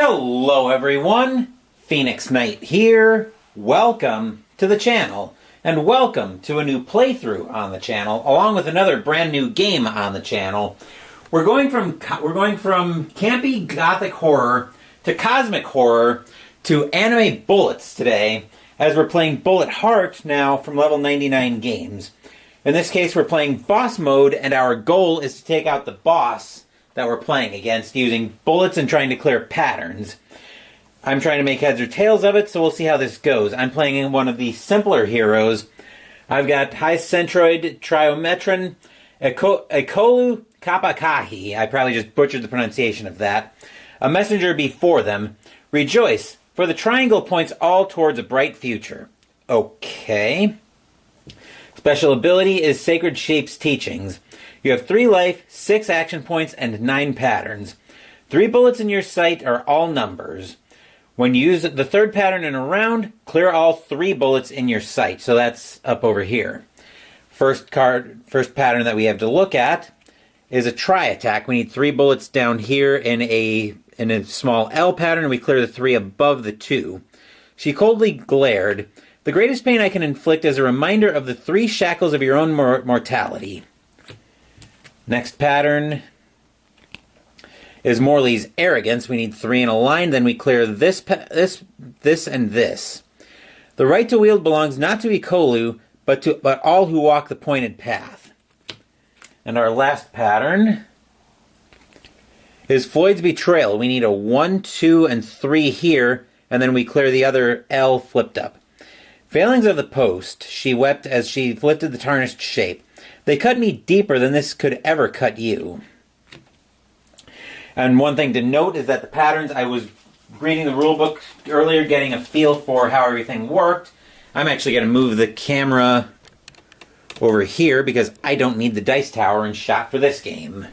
Hello everyone, Phoenix Knight here. Welcome to the channel, and welcome to a new playthrough on the channel, along with another brand new game on the channel. We're going from campy gothic horror to cosmic horror to anime bullets today, as we're playing Bullet Heart now from level 99 games. In this case, we're playing boss mode, and our goal is to take out the boss that we're playing against using bullets and trying to clear patterns. I'm trying to make heads or tails of it, so we'll see how this goes. I'm playing one of the simpler heroes. I've got High Centroid Triometron Ekolu Kapakahi. I probably just butchered the pronunciation of that. A messenger before them. Rejoice, for the triangle points all towards a bright future. Okay. Special ability is Sacred Shapes Teachings. You have 3 life, 6 action points, and 9 patterns. 3 bullets in your sight are all numbers. When you use the 3rd pattern in a round, clear all 3 bullets in your sight. So that's up over here. First pattern that we have to look at is a try attack. We need 3 bullets down here in a small L pattern, and we clear the 3 above the 2. She coldly glared. The greatest pain I can inflict is a reminder of the 3 shackles of your own mortality. Next pattern is Morley's Arrogance. We need 3 in a line, then we clear this, and this. The right to wield belongs not to Ekolu, but all who walk the pointed path. And our last pattern is Floyd's Betrayal. We need a 1, 2, and 3 here, and then we clear the other L flipped up. Failings of the Post. She wept as she lifted the tarnished shape. They cut me deeper than this could ever cut you. And one thing to note is that the patterns, I was reading the rulebook earlier, getting a feel for how everything worked. I'm actually going to move the camera over here because I don't need the dice tower and shot for this game.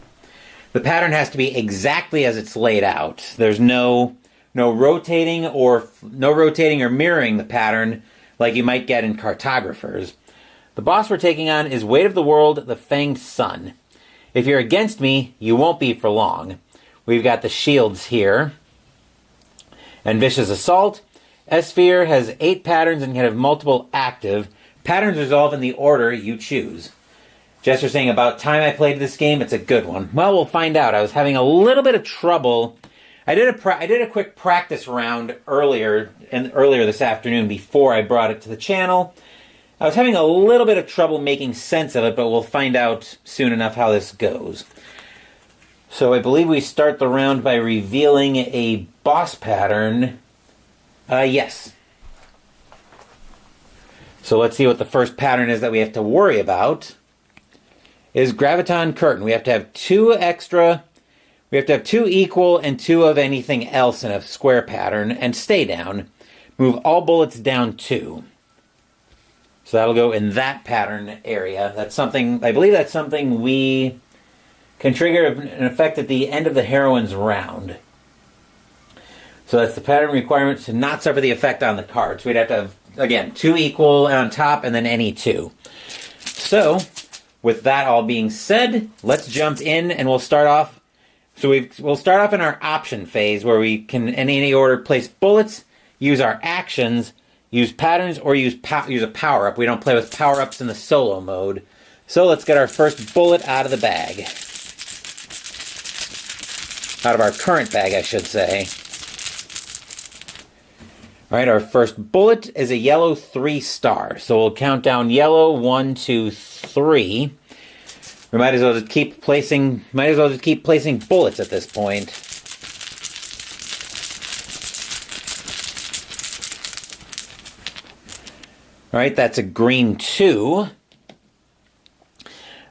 The pattern has to be exactly as it's laid out. There's no rotating or mirroring the pattern like you might get in cartographers. The boss we're taking on is Weight of the World, the Fanged Sun. If you're against me, you won't be for long. We've got the shields here. And Vicious Assault. Esphere has 8 patterns and can have multiple active. Patterns resolve in the order you choose. Jester saying, about time I played this game, it's a good one. Well, we'll find out. I was having a little bit of trouble. I did a quick practice round earlier this afternoon before I brought it to the channel. I was having a little bit of trouble making sense of it, but we'll find out soon enough how this goes. So I believe we start the round by revealing a boss pattern. Yes. So let's see what the first pattern is that we have to worry about. Is Graviton Curtain. We have to have 2 extra. We have to have 2 equal and 2 of anything else in a square pattern, and stay down. Move all bullets down 2. So that'll go in that pattern area. I believe that's something we can trigger an effect at the end of the heroine's round. So that's the pattern requirement to not suffer the effect on the card. So we'd have to have, again, 2 equal on top and then any 2. So, with that all being said, let's jump in and we'll start off. So we'll start off in our option phase where we can, in any order, place bullets, use our actions, use patterns, or use a power-up. We don't play with power-ups in the solo mode. So let's get our first bullet out of the bag. Out of our current bag, I should say. Alright, our first bullet is a yellow 3-star. So we'll count down yellow, 1, 2, 3. We might as well just keep placing bullets at this point. Alright, that's a green 2.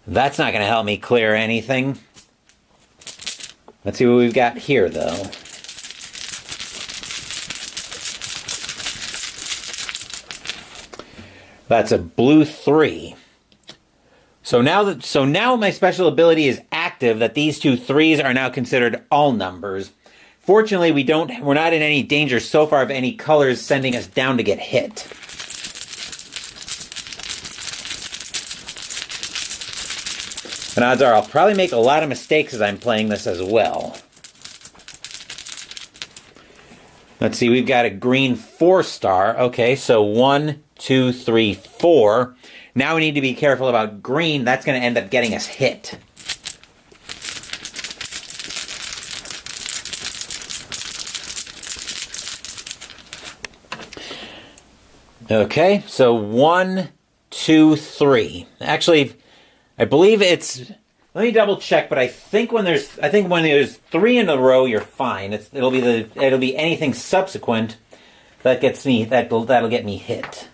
That's not going to help me clear anything. Let's see what we've got here, though. That's a blue 3. So now my special ability is active, that these 2 3s are now considered all numbers. Fortunately, we're not in any danger so far of any colors sending us down to get hit. And odds are I'll probably make a lot of mistakes as I'm playing this as well. Let's see, we've got a green 4-star. Okay, so 1, 2, 3, 4. Now we need to be careful about green. That's going to end up getting us hit. Okay, so 1, 2, 3. Actually, I believe it's... Let me double check, but I think when there's 3 in a row, you're fine. It'll be anything subsequent that gets me that'll get me hit.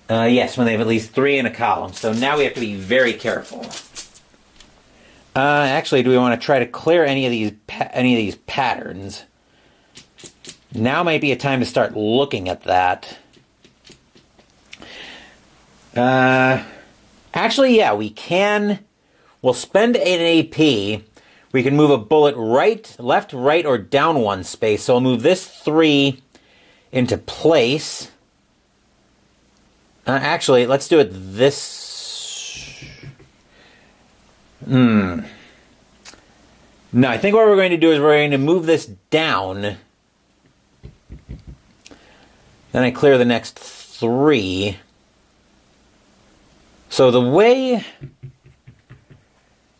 Yes, when they have at least 3 in a column. So now we have to be very careful. Actually, do we want to try to clear any of these patterns? Now might be a time to start looking at that. Actually, yeah, we can. We'll spend an AP. We can move a bullet right, left, right, or down 1 space. So I'll move this 3 into place. Actually, let's do it this... No, I think what we're going to do is we're going to move this down. Then I clear the next 3. So the way...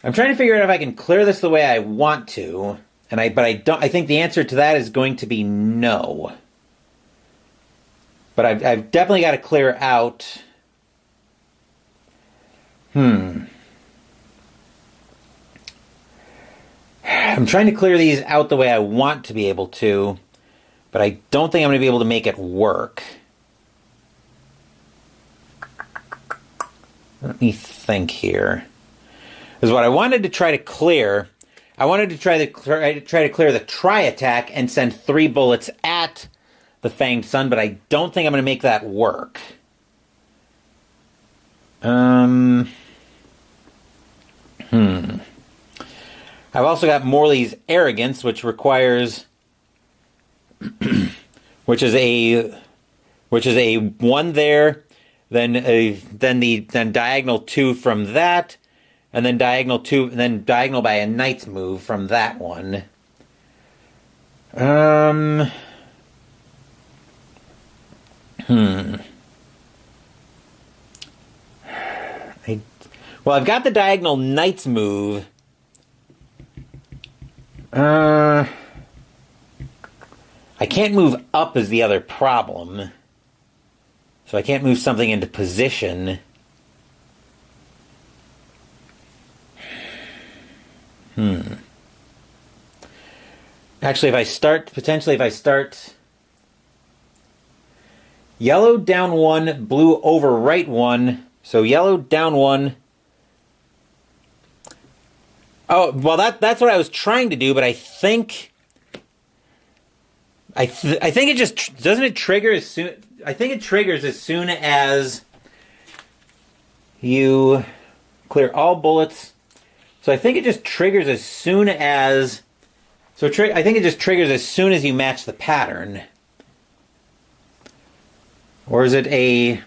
I'm trying to figure out if I can clear this the way I want to. But I think the answer to that is going to be no. But I've definitely got to clear out... I'm trying to clear these out the way I want to be able to, but I don't think I'm going to be able to make it work. Let me think here. Because what I wanted to try to clear, I wanted to try to clear the tri-attack and send 3 bullets at the Fanged Sun, but I don't think I'm going to make that work. I've also got Morley's Arrogance, which requires, which is a 1 there, then diagonal 2 from that, and then diagonal 2, and then diagonal by a knight's move from that one. Well, I've got the diagonal knight's move. I can't move up is the other problem. So I can't move something into position. Actually, if I start yellow down 1, blue over right 1, so yellow down 1. Oh, well, that's what I was trying to do, but I think it just doesn't it trigger as soon. I think it triggers as soon as you clear all bullets. So I think it just triggers as soon as. I think it just triggers as soon as you match the pattern. Or is it a...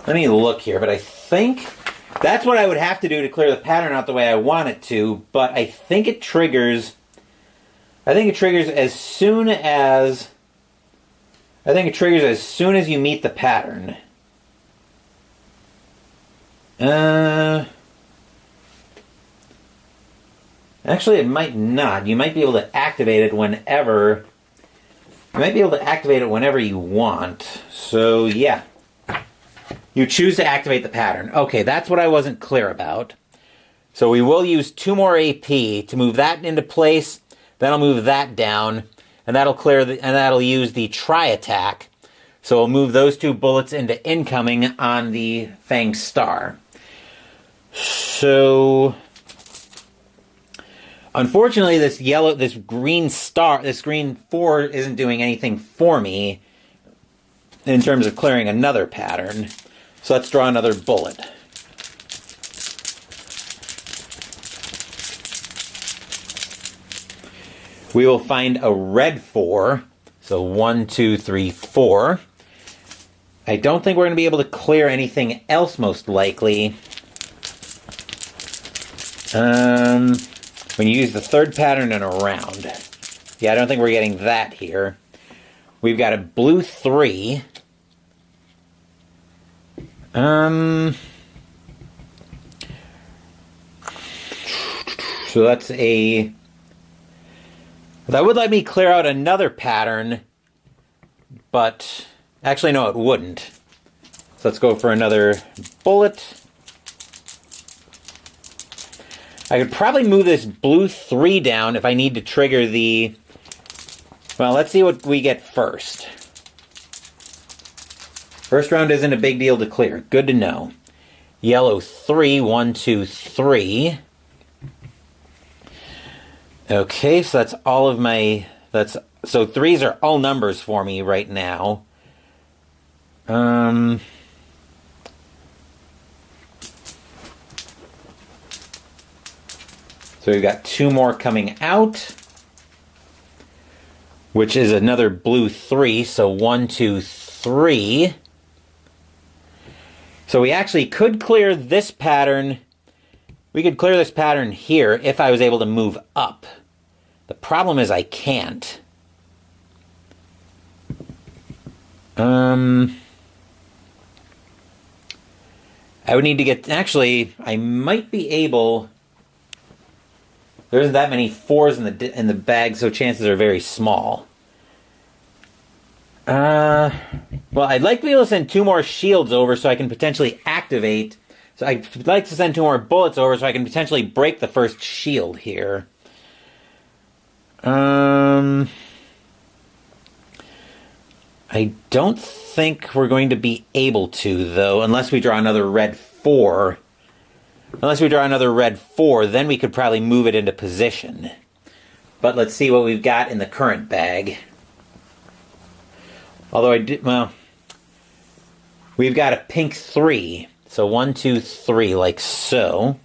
Let me look here, but I think that's what I would have to do to clear the pattern out the way I want it to, but I think it triggers... as soon as... you meet the pattern. Actually, it might not. You might be able to activate it whenever... You might be able to activate it whenever you want. So, yeah. You choose to activate the pattern. Okay, that's what I wasn't clear about. So we will use 2 more AP to move that into place. Then I'll move that down, and that'll use the tri-attack. So we'll move those 2 bullets into incoming on the Fang Star. So... Unfortunately, this green 4 isn't doing anything for me in terms of clearing another pattern. So let's draw another bullet. We will find a red 4. So 1, 2, 3, 4. I don't think we're going to be able to clear anything else, most likely. when you use the third pattern in a round. Yeah, I don't think we're getting that here. We've got a blue 3. So that's a... That would let me clear out another pattern, but... Actually, no, it wouldn't. So let's go for another bullet. I could probably move this blue 3 down if I need to trigger the... Well, let's see what we get first. First round isn't a big deal to clear. Good to know. Yellow 3, 1, 2, 3. Okay, so that's all of my... So 3s are all numbers for me right now. So we've got 2 more coming out, which is another blue 3, so 1, 2, 3. So we actually could clear this pattern. We could clear this pattern here if I was able to move up. The problem is I can't. I would need to get... Actually, I might be able... There isn't that many 4s in the bag, so chances are very small. Well, I'd like to be able to send 2 more shields over so I can potentially activate... So I'd like to send 2 more bullets over so I can potentially break the first shield here. I don't think we're going to be able to, though, unless we draw another red 4. Unless we draw another red 4, then we could probably move it into position. But let's see what we've got in the current bag. Although we've got a pink 3. So 1, 2, 3, like so.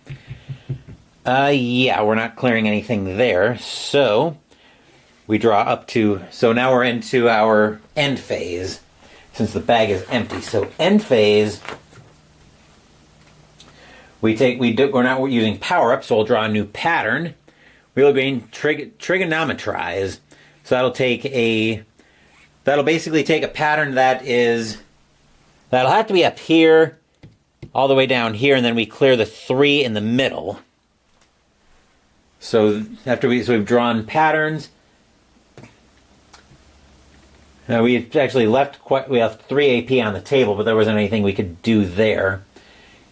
Yeah, we're not clearing anything there. So we draw up to... So now we're into our end phase, since the bag is empty. So end phase... We're not using power up, so we'll draw a new pattern. We'll gain trigonometrize. So that'll basically take a pattern that'll have to be up here, all the way down here, and then we clear the 3 in the middle. So we've drawn patterns. Now we actually we have 3 AP on the table, but there wasn't anything we could do there.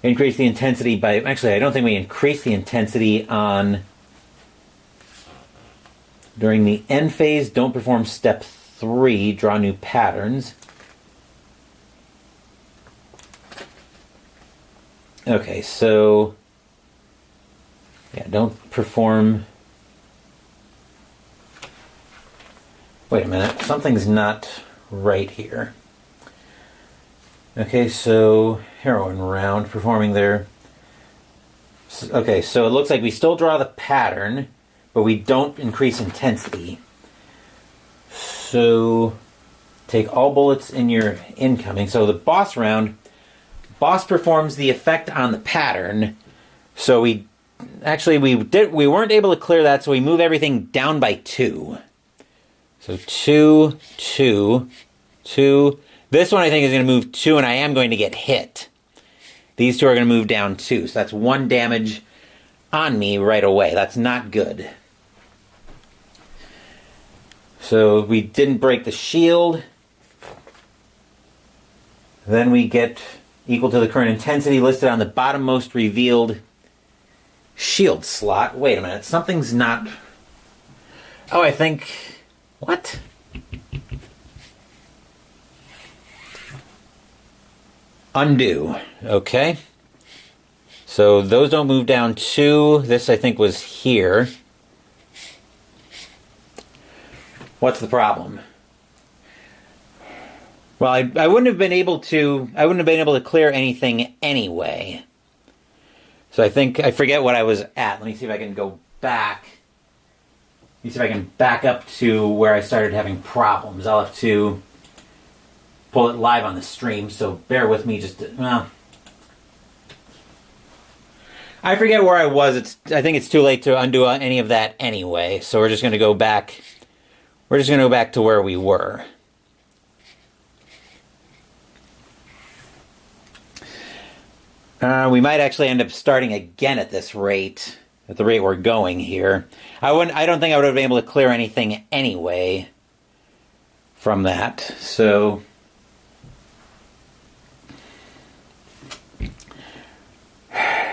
Increase the intensity by... Actually, I don't think we increase the intensity during the end phase. Don't perform step 3. Draw new patterns. Okay, so... Yeah, don't perform... Wait a minute. Something's not right here. Okay, so heroine round, performing their... Okay, so it looks like we still draw the pattern, but we don't increase intensity. So take all bullets in your incoming. So the boss round, boss performs the effect on the pattern. So we weren't able to clear that, so we move everything down by 2. So 2, 2, 2... This one I think is going to move 2, and I am going to get hit. These 2 are going to move down 2, so that's 1 damage on me right away. That's not good. So we didn't break the shield. Then we get equal to the current intensity listed on the bottommost revealed shield slot. Wait a minute, something's not... Oh, I think... What? Undo. Okay. So those don't move down 2. This, I think, was here. What's the problem? Well, I wouldn't have been able to clear anything anyway. So I forget what I was at. Let me see if I can go back. Let me see if I can back up to where I started having problems. I'll have to pull it live on the stream, so bear with me just... Well, I forget where I was. I think it's too late to undo any of that anyway. So we're just going to go back. We're just going to go back to where we were. We might actually end up starting again at this rate, at the rate we're going here. I don't think I would have been able to clear anything anyway from that. So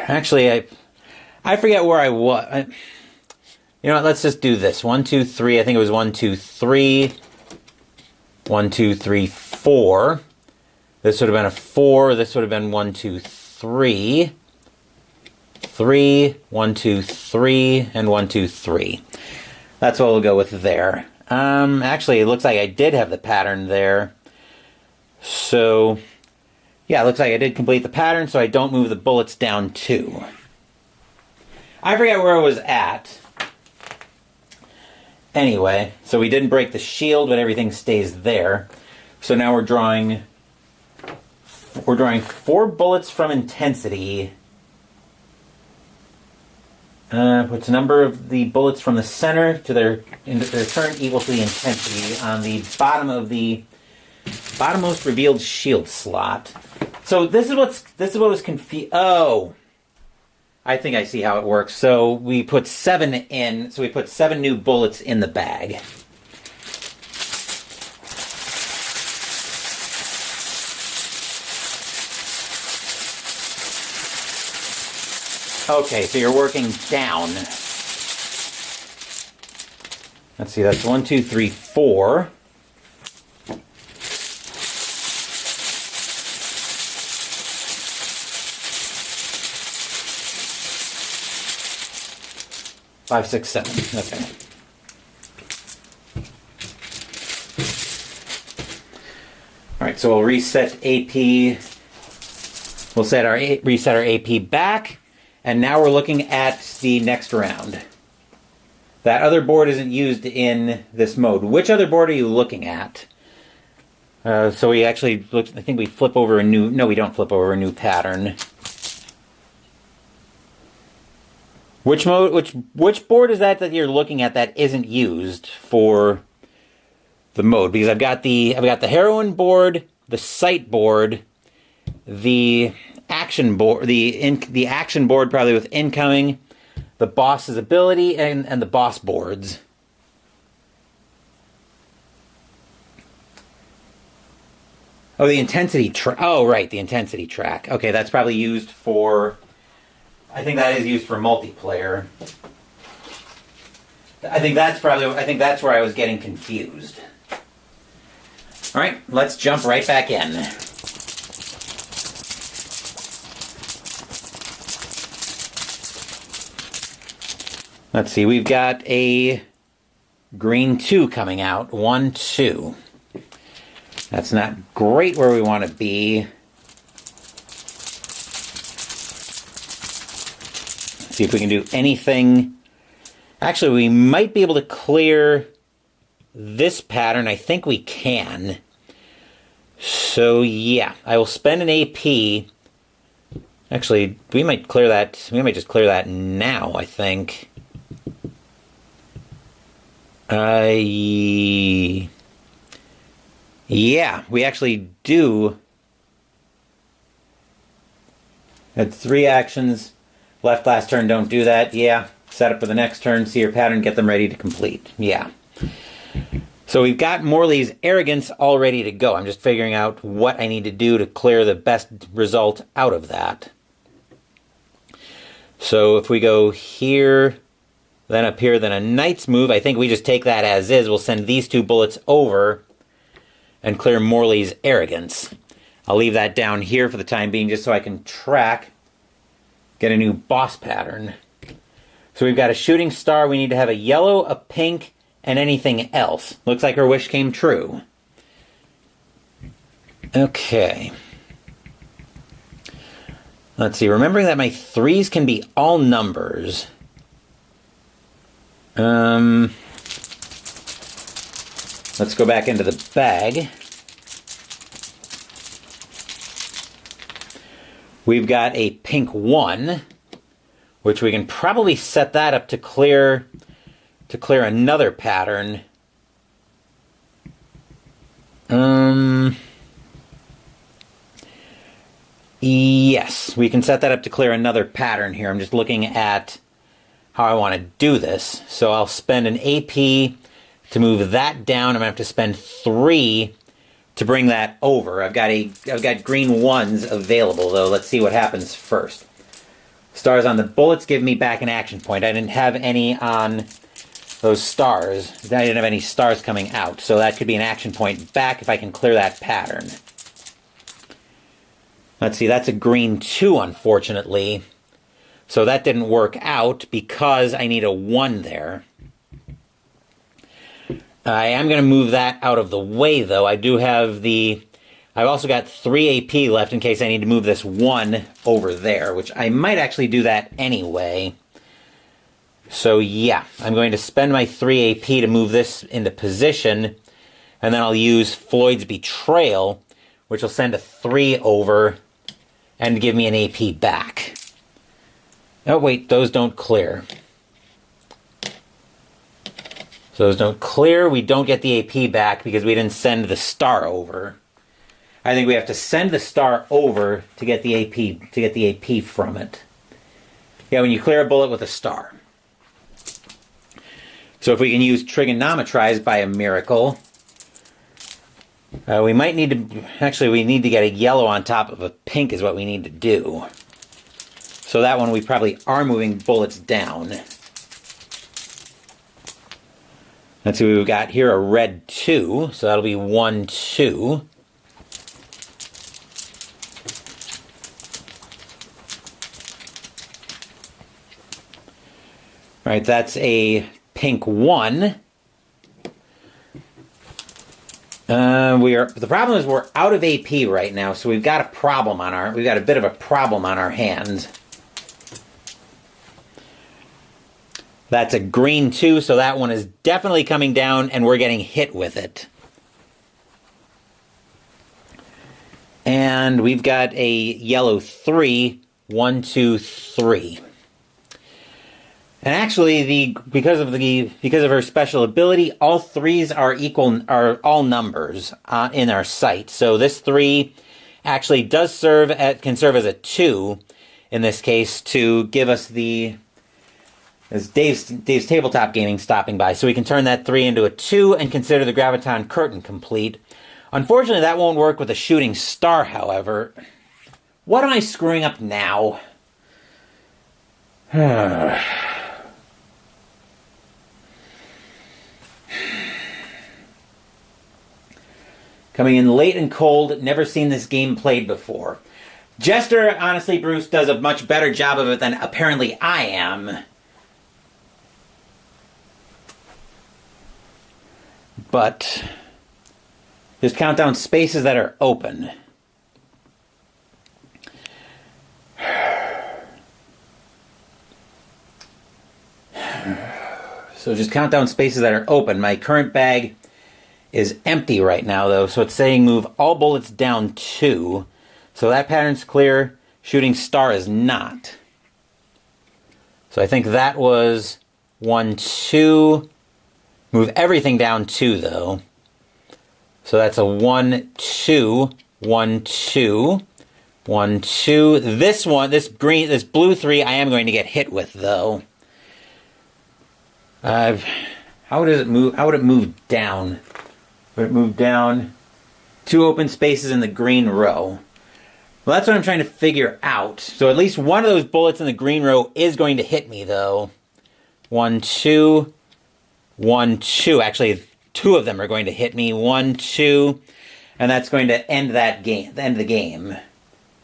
actually, I forget where I was. You know what? Let's just do this. 1, 2, 3. I think it was 1, 2, 3. 1, 2, 3, 4. This would have been a 4. This would have been 1, 2, 3. 3, 1, 2, 3, and 1, 2, 3. That's what we'll go with there. Actually, it looks like I did have the pattern there. So, yeah, it looks like I did complete the pattern, so I don't move the bullets down 2. I forget where I was at. Anyway, so we didn't break the shield, but everything stays there. So now we're drawing 4 bullets from intensity. Puts the number of the bullets from the center to their turn equal to the intensity on the bottom of the bottommost revealed shield slot. So this is what was confused. Oh, I think I see how it works. So we put 7 in. So we put 7 new bullets in the bag. Okay, so you're working down. Let's see, that's 1, 2, 3, 4. Five, 6, 7. Okay. All right, so we'll reset AP. We'll reset our AP back. And now we're looking at the next round. That other board isn't used in this mode. Which other board are you looking at? So we actually look. I think we flip over a new. No, we don't flip over a new pattern. Which mode? Which board is that you're looking at that isn't used for the mode? Because I've got the heroine board, the sight board, the action board, the action board probably with incoming, the boss's ability, and the boss boards. Oh, the intensity track. Oh, right, the intensity track. Okay, that's probably used for. I think that is used for multiplayer. I think that's where I was getting confused. All right, let's jump right back in. Let's see, we've got a green 2 coming out. 1, 2. That's not great where we want to be. See if we can do anything. Actually, we might be able to clear this pattern. I think we can. So, yeah, I will spend an AP. Actually, we might clear that. We might just clear that now, I think. Yeah, we actually do. Had 3 actions. Left last turn, don't do that. Yeah. Set up for the next turn, see your pattern, get them ready to complete. Yeah. So we've got Morley's Arrogance all ready to go. I'm just figuring out what I need to do to clear the best result out of that. So if we go here, then up here, then a Knight's move, I think we just take that as is. We'll send these 2 bullets over and clear Morley's Arrogance. I'll leave that down here for the time being just so I can track, get a new boss pattern. So we've got a shooting star. We need to have a yellow, a pink, and anything else. Looks like her wish came true. Okay. Let's see. Remembering that my 3s can be all numbers. Let's go back into the bag. We've got a pink 1. which we can probably set that up to clear another pattern. Yes, we can set that up to clear another pattern here. I'm just looking at how I want to do this. So I'll spend an AP to move that down. I'm going to have to spend 3 to bring that over. I've got green 1s available, though. Let's see what happens first. Stars on the bullets give me back an action point. I didn't have any on those stars. I didn't have any stars coming out, so that could be an action point back if I can clear that pattern. Let's see, that's a green 2, unfortunately. So that didn't work out because I need a 1 there. I am going to move that out of the way, though. I do have I've also got 3 AP left in case I need to move this 1 over there, which I might actually do that anyway. So yeah, I'm going to spend my 3 AP to move this into position, and then I'll use Floyd's Betrayal, which will send a 3 over and give me an AP back. Oh wait, those don't clear. So those don't clear, we don't get the AP back because we didn't send the star over. I think we have to send the star over to get the AP from it. Yeah, when you clear a bullet with a star. So if we can use Trigonometrize by a miracle, we might need to, actually we need to get a yellow on top of a pink is what we need to do. So that one we probably are moving bullets down. Let's see what we've got here, a red 2, so that'll be 1, 2. All right, that's a pink 1. The problem is we're out of AP right now, so we've got a bit of a problem on our hands. That's a green 2, so that one is definitely coming down, and we're getting hit with it. And we've got a yellow 3, 1, 2, 3. And actually, because of her special ability, all 3s are all numbers in our sight. So this 3 actually can serve as a 2 in this case to give us as Dave's Tabletop Gaming stopping by. So we can turn that 3 into a 2 and consider the Graviton Curtain complete. Unfortunately, that won't work with a shooting star, however. What am I screwing up now? Coming in late and cold, never seen this game played before. Jester, honestly, Bruce, does a much better job of it than apparently I am. But just count down spaces that are open. So just count down spaces that are open. My current bag is empty right now, though, so it's saying move all bullets down 2. So that pattern's clear. Shooting star is not. So I think that was 1, 2. Move everything down 2, though. So that's a 1, 2, 1, 2, 1, 2. This blue 3, I am going to get hit with, though. How would it move? How would it move down? Would it move down 2 open spaces in the green row? Well, that's what I'm trying to figure out. So at least one of those bullets in the green row is going to hit me, though. 1, 2, 1, 2. Actually, 2 of them are going to hit me. 1, 2, and that's going to end the game.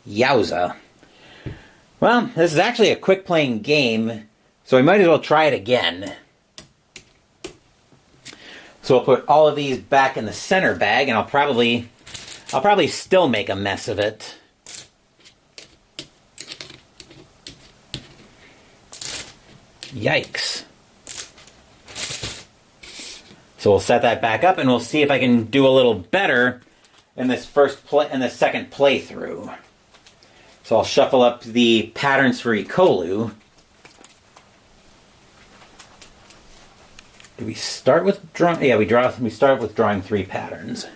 Yowza. Well, this is actually a quick playing game, so we might as well try it again. So I'll put all of these back in the center bag, and I'll probably still make a mess of it. Yikes. So we'll set that back up, and we'll see if I can do a little better in this second playthrough. So I'll shuffle up the patterns for Ikolu. Do we start with drawing? Yeah, we start with drawing 3 patterns.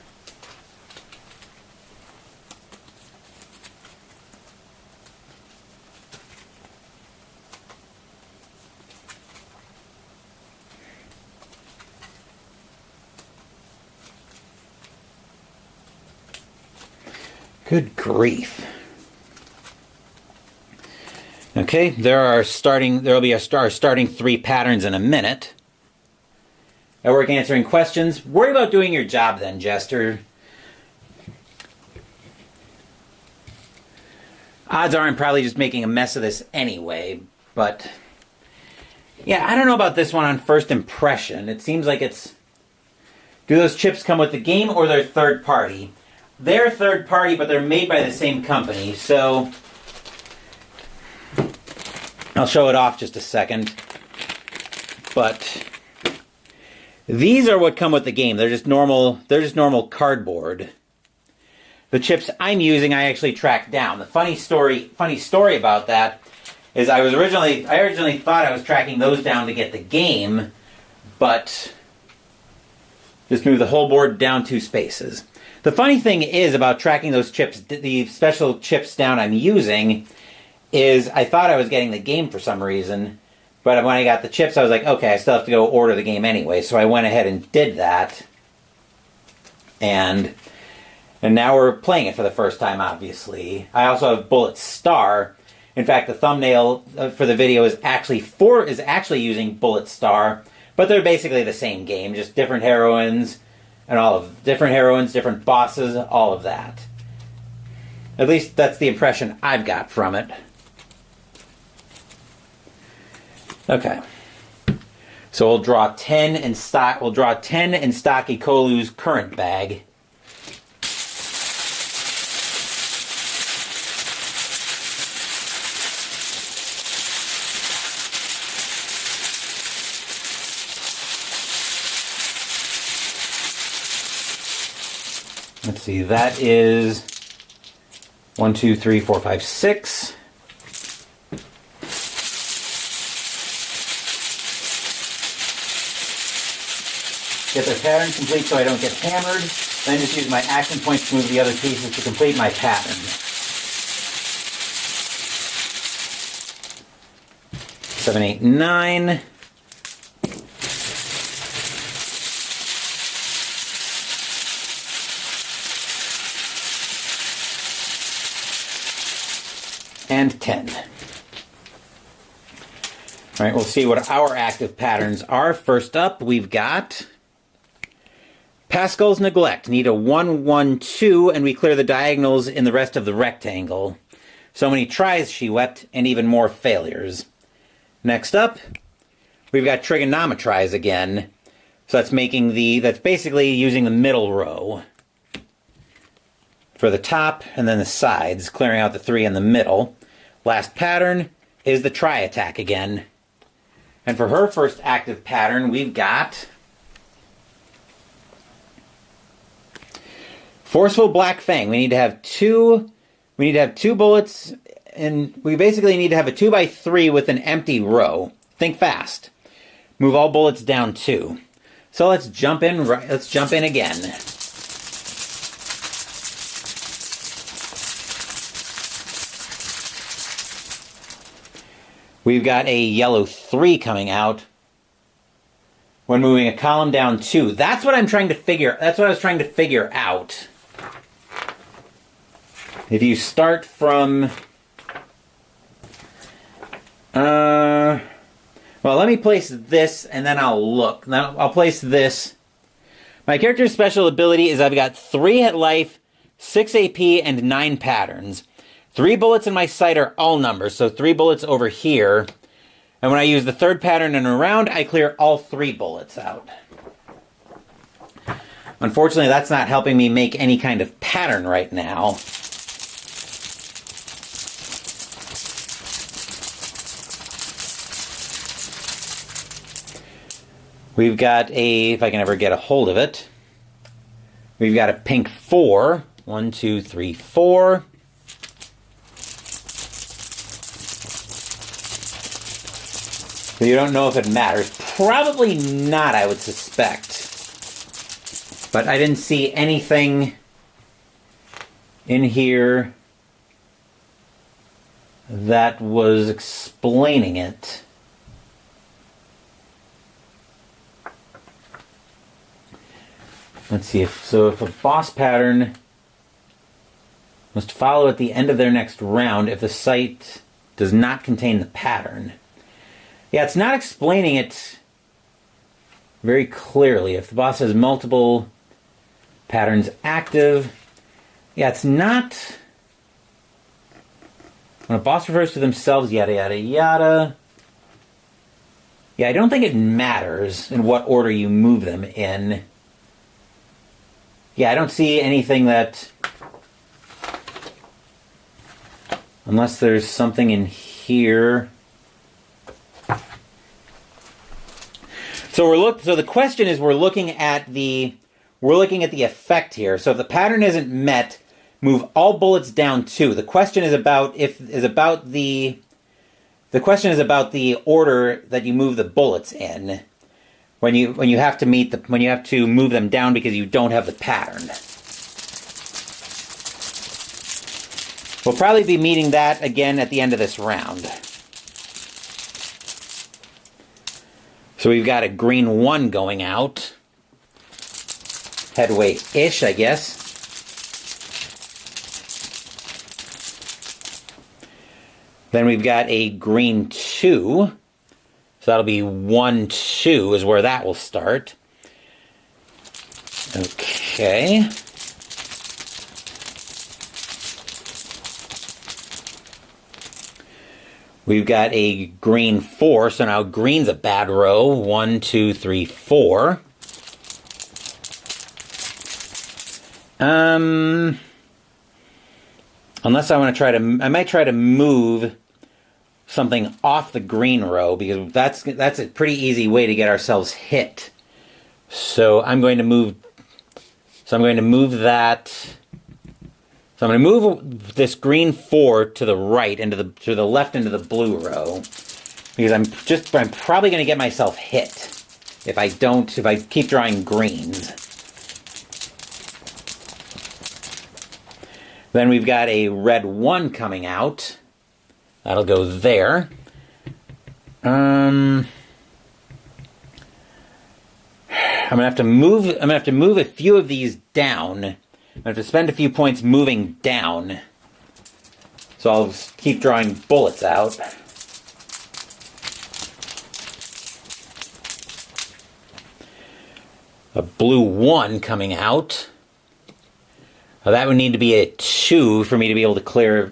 Good grief. Okay, there will be our starting 3 patterns in a minute. I work answering questions. Worry about doing your job then, Jester. Odds are I'm probably just making a mess of this anyway, but yeah, I don't know about this one on first impression. It seems like it's... Do those chips come with the game or they're third party? They're third party, but they're made by the same company, so I'll show it off just a second. But these are what come with the game. They're just normal cardboard. The chips I'm using, I actually tracked down. The funny story about that is I originally thought I was tracking those down to get the game, but just move the whole board down 2 spaces. The funny thing is about tracking those chips, the special chips down I'm using, is I thought I was getting the game for some reason, but when I got the chips, I was like, okay, I still have to go order the game anyway, so I went ahead and did that, and now we're playing it for the first time, obviously. I also have Bullet Star. In fact, the thumbnail for the video is actually using Bullet Star, but they're basically the same game, just different heroines, and different bosses, all of that. At least that's the impression I've got from it. Okay. So we'll draw 10 in stock. We'll draw 10 in Stocky Kolu's current bag. Let's see, that is 1, 2, 3, 4, 5, 6. Get the pattern complete so I don't get hammered. Then just use my action points to move the other pieces to complete my pattern. 7, 8, 9. And 10. All right, we'll see what our active patterns are. First up, we've got Pascal's Neglect. Need a 1, 1, 2, and we clear the diagonals in the rest of the rectangle. So many tries, she wept, and even more failures. Next up, we've got Trigonometries again. So that's basically using the middle row for the top and then the sides, clearing out the 3 in the middle. Last pattern is the Try Attack again. And for her first active pattern, we've got Forceful Black Fang. We need to have 2 bullets, and we basically need to have a 2x3 with an empty row. Think fast. Move all bullets down 2. So let's jump in again. We've got a yellow 3 coming out when moving a column down 2. That's what I was trying to figure out. If you start from... well, let me place this, and then I'll look. Now, I'll place this. My character's special ability is I've got 3 hit life, 6 AP, and 9 patterns. 3 bullets in my sight are all numbers, so 3 bullets over here. And when I use the third pattern in a round, I clear all 3 bullets out. Unfortunately, that's not helping me make any kind of pattern right now. We've got if I can ever get a hold of it, we've got a pink 4. 1, 2, 3, 4. But you don't know if it matters. Probably not, I would suspect. But I didn't see anything in here that was explaining it. Let's see, if a boss pattern must follow at the end of their next round if the site does not contain the pattern. Yeah, it's not explaining it very clearly. If the boss has multiple patterns active, yeah, it's not. When a boss refers to themselves, yada, yada, yada. Yeah, I don't think it matters in what order you move them in. Yeah, I don't see anything that... Unless there's something in here. So the question is, we're looking at the effect here. So if the pattern isn't met, move all bullets down 2. The question is about the order that you move the bullets in when you have to move them down because you don't have the pattern. We'll probably be meeting that again at the end of this round. So we've got a green 1 going out. Headway-ish, I guess. Then we've got a green 2. So that'll be 1, 2 is where that will start. Okay. We've got a green 4, so now green's a bad row. 1, 2, 3, 4. Unless I want to I might try to move something off the green row, because that's a pretty easy way to get ourselves hit. So I'm going to move that. So I'm going to move this green 4 to the right, to the left into the blue row, because I'm probably going to get myself hit if I keep drawing greens. Then we've got a red 1 coming out. That'll go there. I'm gonna have to move a few of these down. I'm going to have to spend a few points moving down. So I'll keep drawing bullets out. A blue 1 coming out. Well, that would need to be a 2 for me to be able to clear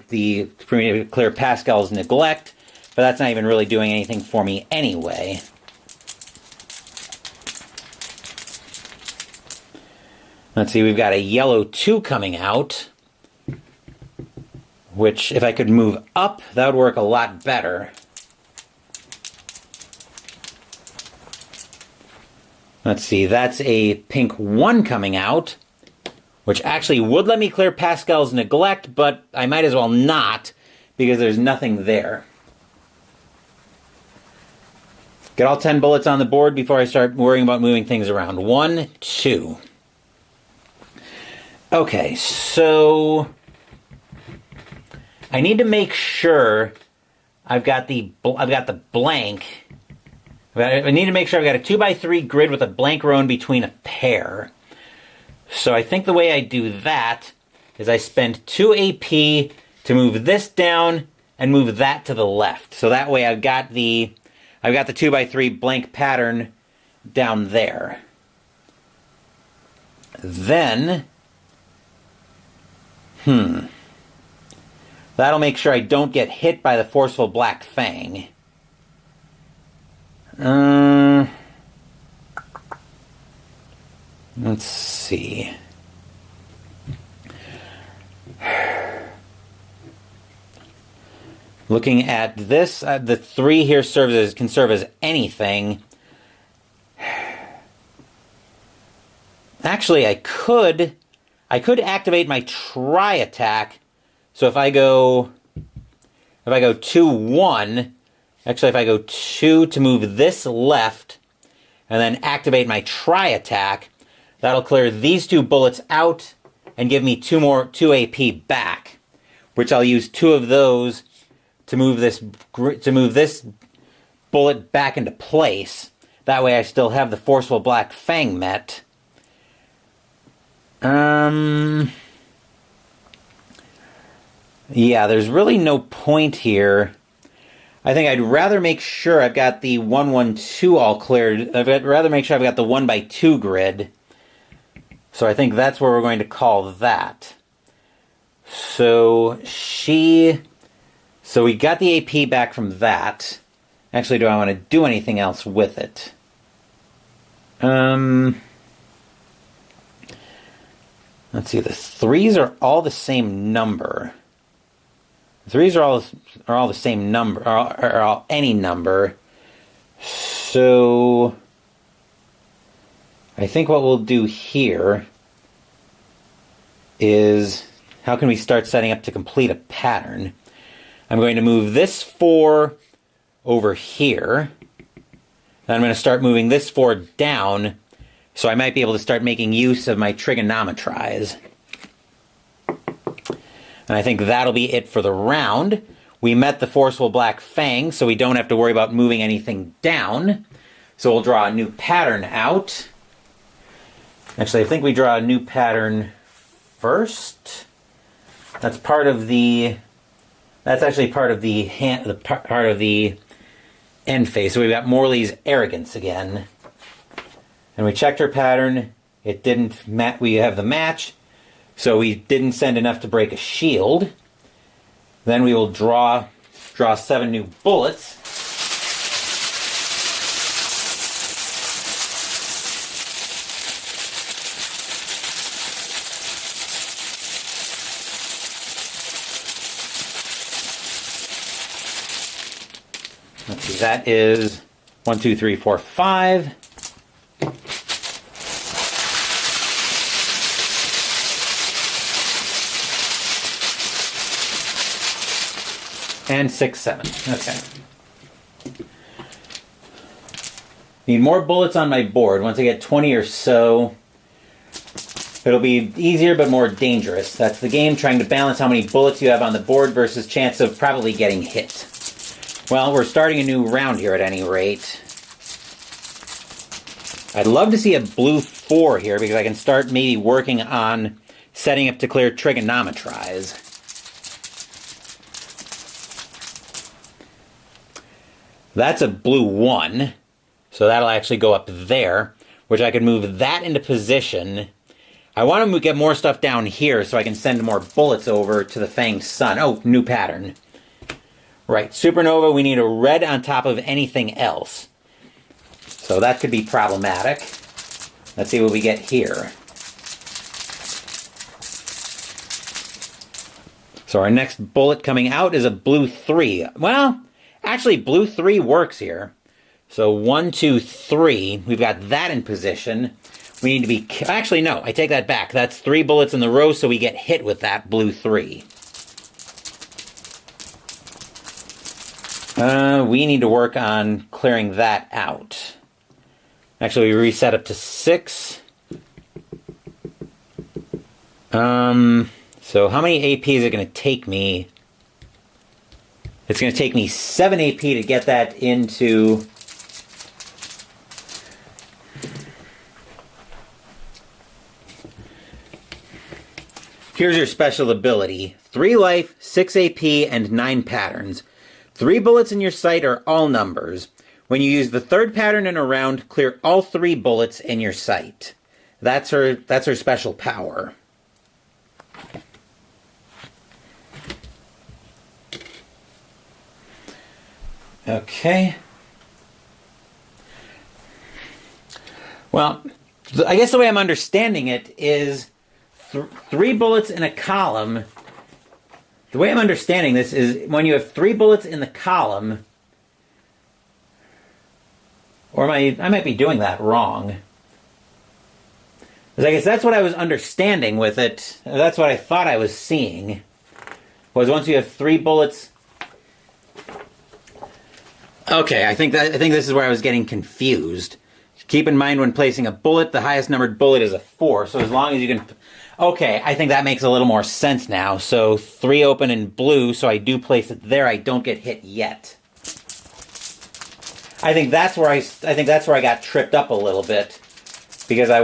Pascal's Neglect, but that's not even really doing anything for me anyway. Let's see, we've got a yellow 2 coming out, which, if I could move up, that would work a lot better. Let's see, that's a pink 1 coming out, which actually would let me clear Pascal's Neglect, but I might as well not, because there's nothing there. Get all 10 bullets on the board before I start worrying about moving things around. 1, 2. Okay, so I need to make sure I've got the blank. I need to make sure I've got a 2x3 grid with a blank row in between a pair. So I think the way I do that is I spend 2 AP to move this down and move that to the left. So that way I've got the 2x3 blank pattern down there. Then that'll make sure I don't get hit by the forceful Black Fang. Let's see. Looking at this, the 3 here can serve as anything. Actually, I could activate my try attack. So if I go 2-1, Actually, if I go 2 to move this left, and then activate my tri-attack, that'll clear these 2 bullets out and give me 2 AP back, which I'll use 2 of those to move this bullet back into place. That way I still have the Forceful Black Fang met. Yeah, there's really no point here. I think I'd rather make sure I've got the 1-1-2 all cleared. I'd rather make sure I've got the 1x2 grid. So I think that's where we're going to call that. So we got the AP back from that. Actually, do I want to do anything else with it? Let's see, the 3s are all the same number. The 3s are all the same number, are all any number. So I think what we'll do here is, how can we start setting up to complete a pattern? I'm going to move this 4 over here. Then I'm going to start moving this 4 down, so I might be able to start making use of my trigonometrize. And I think that'll be it for the round. We met the Forceful Black Fang, so we don't have to worry about moving anything down. So we'll draw a new pattern out. Actually, I think we draw a new pattern first. That's part of the... That's actually part of the end phase. So we've got Morley's Arrogance again. And we checked her pattern. It didn't match. We have the match. So we didn't send enough to break a shield. Then we will draw 7 new bullets. Let's see, that is 1, 2, 3, 4, 5. And 6, 7. Okay. Need more bullets on my board. Once I get 20 or so, it'll be easier but more dangerous. That's the game, trying to balance how many bullets you have on the board versus chance of probably getting hit. Well, we're starting a new round here at any rate. I'd love to see a blue 4 here because I can start maybe working on setting up to clear trigonometrize. That's a blue 1, so that'll actually go up there, which I can move that into position. I want to get more stuff down here so I can send more bullets over to the Fanged Sun. Oh, new pattern. Right, Supernova, we need a red on top of anything else. So that could be problematic. Let's see what we get here. So our next bullet coming out is a blue 3. Well, actually, blue 3 works here. So 1, 2, 3. We've got that in position. We need to be... Actually, no, I take that back. That's 3 bullets in the row, so we get hit with that blue 3. We need to work on clearing that out. Actually, we reset up to 6. So how many AP is it going to take me? It's going to take me 7 AP to get that into... Here's your special ability. 3 life, 6 AP, and 9 patterns. 3 bullets in your sight are all numbers. When you use the 3rd pattern in a round, clear all 3 bullets in your sight. That's her special power. Okay. Well, I guess the way I'm understanding it is 3 bullets in a column. The way I'm understanding this is when you have 3 bullets in the column, or I might be doing that wrong. Because I guess that's what I was understanding with it. That's what I thought I was seeing. Was once you have 3 bullets Okay, I think this is where I was getting confused. Keep in mind when placing a bullet, the highest numbered bullet is a 4. So as long as you can... Okay, I think that makes a little more sense now. So 3 open in blue, so I do place it there. I don't get hit yet. I think that's where I got tripped up a little bit because I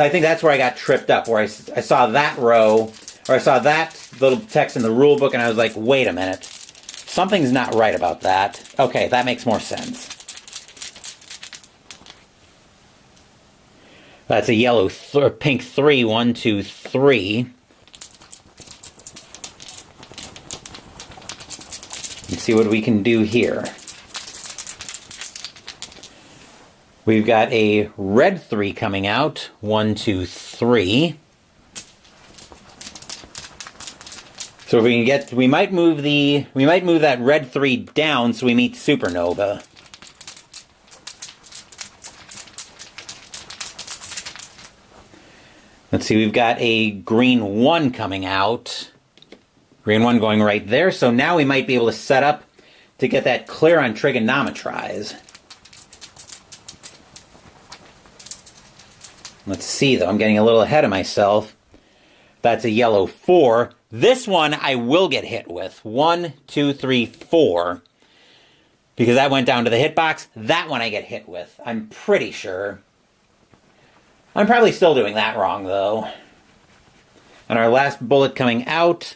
think that's where I got tripped up, where I saw that row, or I saw that little text in the rule book, and I was like, wait a minute. Something's not right about that. Okay, that makes more sense. That's a yellow, pink 3, 1, 2, 3. Let's see what we can do here. We've got a red 3 coming out. 1, 2, 3. So if we can get, we might move that red 3 down so we meet Supernova. Let's see, we've got a green 1 coming out. Green 1 going right there, so now we might be able to set up to get that clear on Trigonometrize. Let's see, though. I'm getting a little ahead of myself. That's a yellow 4. This one I will get hit with. 1, 2, 3, 4. Because that went down to the hitbox. That one I get hit with. I'm pretty sure. I'm probably still doing that wrong, though. And our last bullet coming out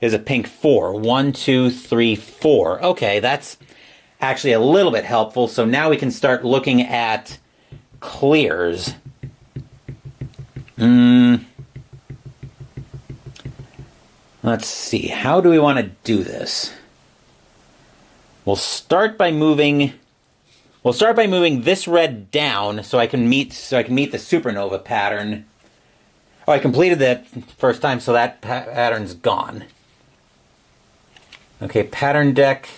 is a pink 4. 1, 2, 3, 4. Okay, that's actually a little bit helpful. So now we can start looking at clears. Let's see. How do we want to do this? We'll start by moving this red down so I can meet the Supernova pattern. Oh, I completed that first time, so that pattern's gone. Okay, pattern deck.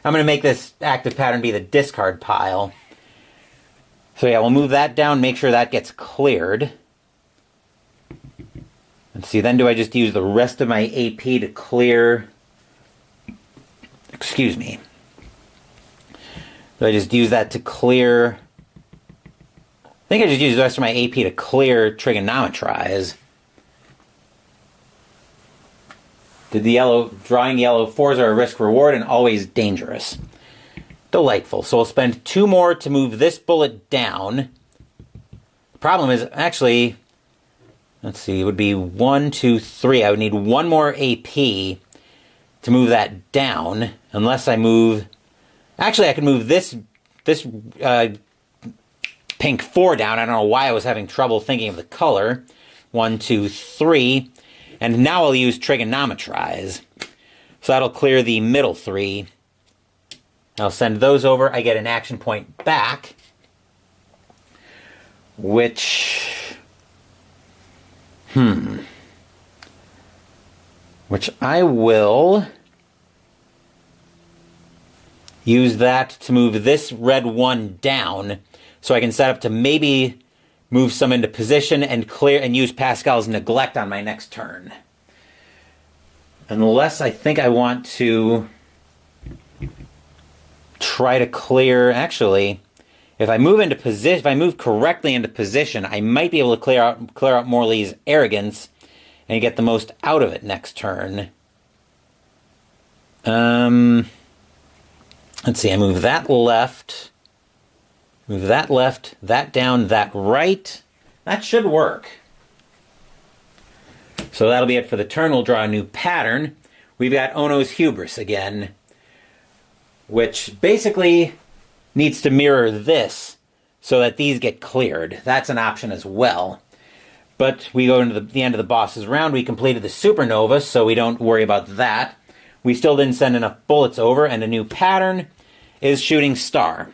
I'm going to make this active pattern be the discard pile. So yeah, we'll move that down, make sure that gets cleared. Let's see, then do I just use the rest of my AP to clear... Excuse me. Do I just use that to clear... I think I just use the rest of my AP to clear Trigonometrize. Did the yellow... Drawing yellow 4s are a risk reward and always dangerous. Delightful. So we'll spend 2 more to move this bullet down. The problem is, actually... Let's see, it would be 1, 2, 3. I would need 1 more AP to move that down, unless I move... Actually, I could move this pink 4 down. I don't know why I was having trouble thinking of the color. 1, 2, 3. And now I'll use Trigonometrize. So that'll clear the middle 3. I'll send those over. I get an action point back, which... Which I will use that to move this red 1 down so I can set up to maybe move some into position and clear and use Pascal's Neglect on my next turn. Unless I think I want to try to clear... Actually, if I move into position, if I move correctly into position, I might be able to clear out Morley's Arrogance and get the most out of it next turn. Let's see, I move that left, that down, that right. That should work. So that'll be it for the turn. We'll draw a new pattern. We've got Ono's Hubris again, which basically needs to mirror this so that these get cleared. That's an option as well. But we go into the end of the boss's round. We completed the Supernova, so we don't worry about that. We still didn't send enough bullets over, and a new pattern is Shooting Star.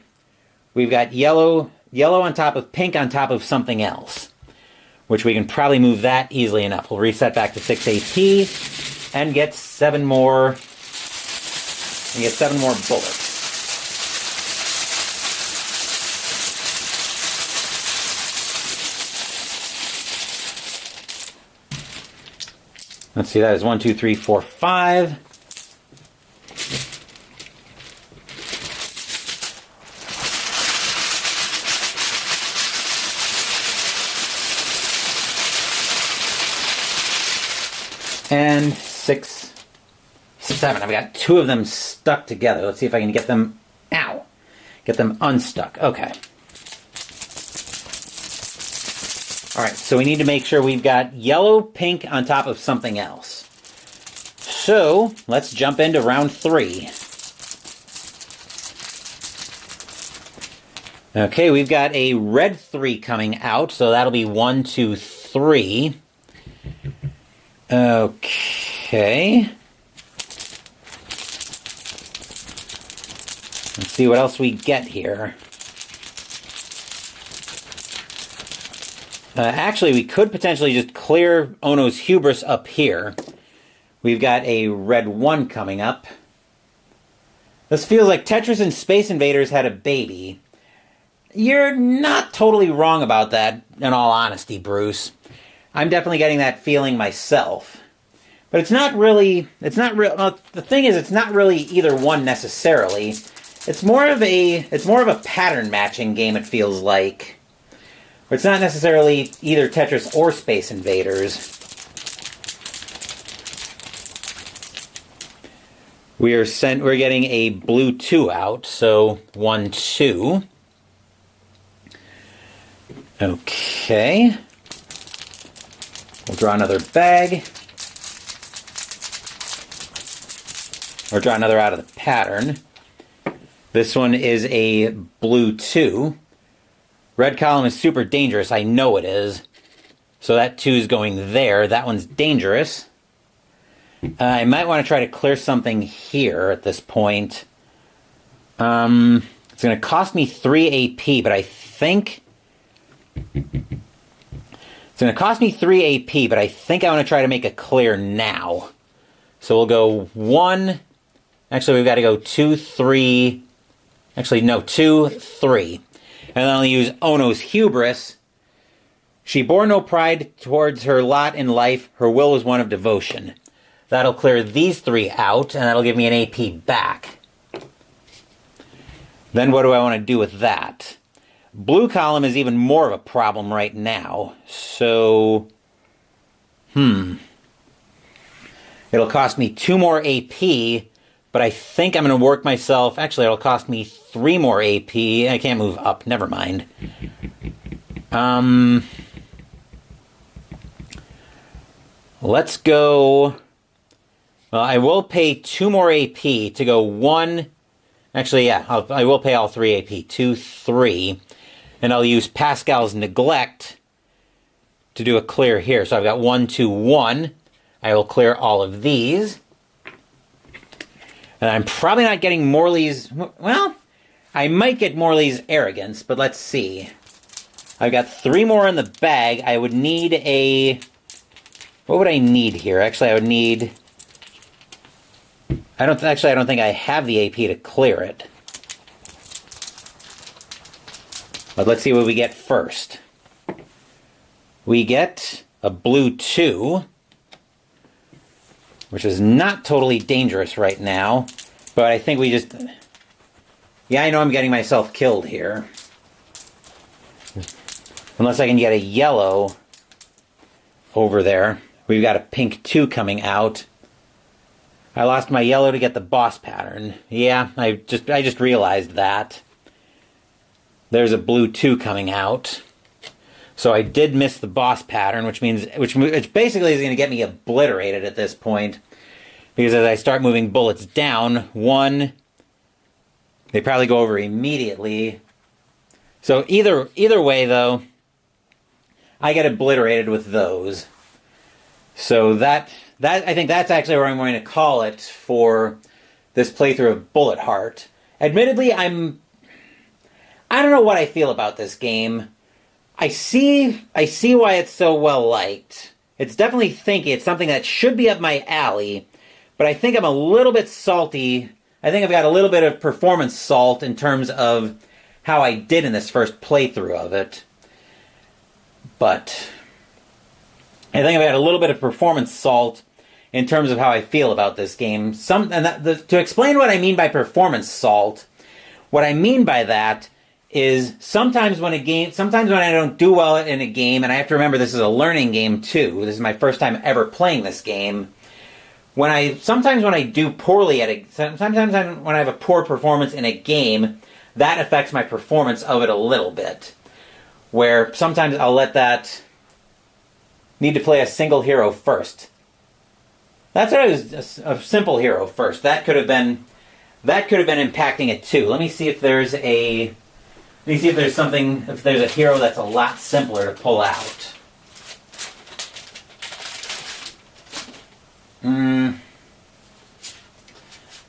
We've got yellow on top of pink on top of something else, which we can probably move that easily enough. We'll reset back to 6 AP and get 7 more bullets. Let's see, that is 1, 2, 3, 4, 5. And 6, 7. I've got 2 of them stuck together. Let's see if I can get them, get them unstuck. Okay. All right, so we need to make sure we've got yellow, pink on top of something else. So let's jump into round 3. Okay, we've got a red 3 coming out, so that'll be 1, 2, 3. Okay. Let's see what else we get here. Actually, we could potentially just clear Ono's Hubris up here. We've got a red 1 coming up. This feels like Tetris and Space Invaders had a baby. You're not totally wrong about that, in all honesty, Bruce. I'm definitely getting that feeling myself. But it's not really, well, the thing is, it's not really either one necessarily. It's more of a pattern matching game, it feels like. It's not necessarily either Tetris or Space Invaders. We're getting a blue 2 out, so 1, 2. Okay. We'll draw another bag. Or draw another out of the pattern. This one is a blue 2. Red column is super dangerous. I know it is. So that 2 is going there. That one's dangerous. I might want to try to clear something here at this point. It's going to cost me 3 AP, but I think... It's going to cost me 3 AP, but I think I want to try to make a clear now. So we'll go 1... Actually, we've got to go 2, 3... Actually, no, 2, 3. And then I'll use Ono's Hubris. She bore no pride towards her lot in life. Her will was one of devotion. That'll clear these 3 out, and that'll give me an AP back. Then what do I want to do with that? Blue column is even more of a problem right now. So, it'll cost me 2 more AP, but I think I'm going to work myself... Actually, it'll cost me 3 more AP. I can't move up. Never mind. Let's go... Well, I will pay 2 more AP to go 1... Actually, yeah, I will pay all 3 AP. 2, 3. And I'll use Pascal's Neglect to do a clear here. So I've got 1, 2, 1. I will clear all of these. And I'm probably not getting Morley's... Well, I might get Morley's Arrogance, but let's see. I've got 3 more in the bag. I would need a... What would I need here? Actually, I would need... I don't think I have the AP to clear it. But let's see what we get first. We get a blue 2, which is not totally dangerous right now, but I think we just... Yeah, I know I'm getting myself killed here. Unless I can get a yellow over there. We've got a pink 2 coming out. I lost my yellow to get the boss pattern. Yeah, I just realized that. There's a blue 2 coming out. So I did miss the boss pattern, which basically is going to get me obliterated at this point. Because as I start moving bullets down, 1, they probably go over immediately. So either way, though, I get obliterated with those. So that I think that's actually where I'm going to call it for this playthrough of Bullet Heart. Admittedly, I don't know what I feel about this game. I see why it's so well liked. It's definitely thinky. It's something that should be up my alley, but I think I'm a little bit salty. I think I've got a little bit of performance salt in terms of how I did in this first playthrough of it. But I think I've got a little bit of performance salt in terms of how I feel about this game. To explain what I mean by performance salt, what I mean by that is sometimes when I don't do well in a game, and I have to remember this is a learning game too. This is my first time ever playing this game. sometimes when I do poorly sometimes when I have a poor performance in a game, that affects my performance of it a little bit. Where sometimes I'll let that need to play a single hero first. That's what I was, a simple hero first. That could have been impacting it too. Let me see if there's a hero that's a lot simpler to pull out.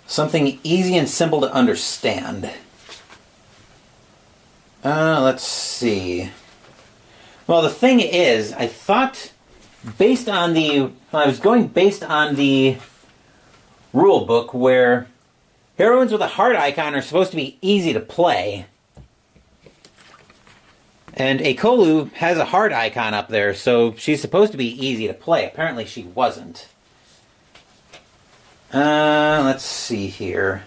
Something easy and simple to understand. Let's see. Well, the thing is, I thought, based on the rule book, where heroines with a heart icon are supposed to be easy to play. And Ekolu has a heart icon up there, so she's supposed to be easy to play. Apparently she wasn't. Let's see here.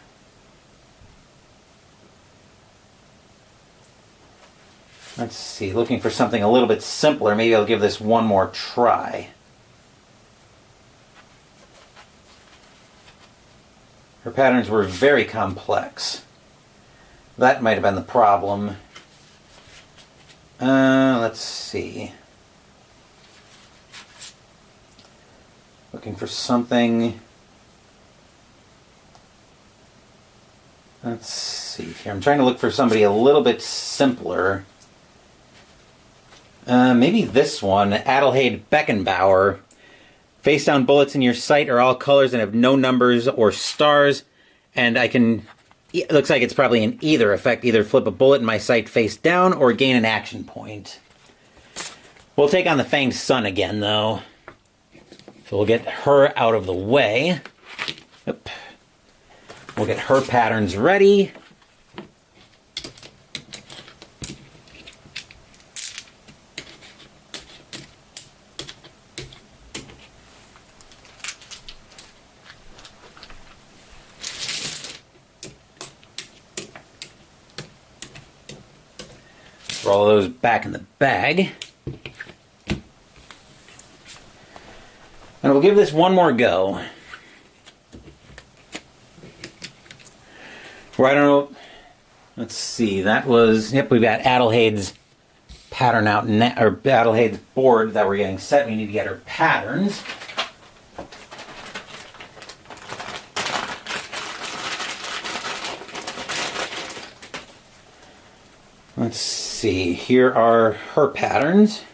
Let's see, looking for something a little bit simpler. Maybe I'll give this one more try. Her patterns were very complex. That might have been the problem. Let's see. Looking for something. Let's see here. I'm trying to look for somebody a little bit simpler. Maybe this one, Adelheid Beckenbauer. Face down bullets in your sight are all colors and have no numbers or stars. And it looks like it's probably an either effect. Either flip a bullet in my sight face down or gain an action point. We'll take on the Fanged Sun again, though. So we'll get her out of the way. Yep. We'll get her patterns ready. Throw all those back in the bag. And we'll give this one more go. Where I don't know. Let's see. That was. Yep, we've got Adelheid's pattern out, or Adelheid's board that we're getting set. We need to get her patterns. Let's see. Here are her patterns.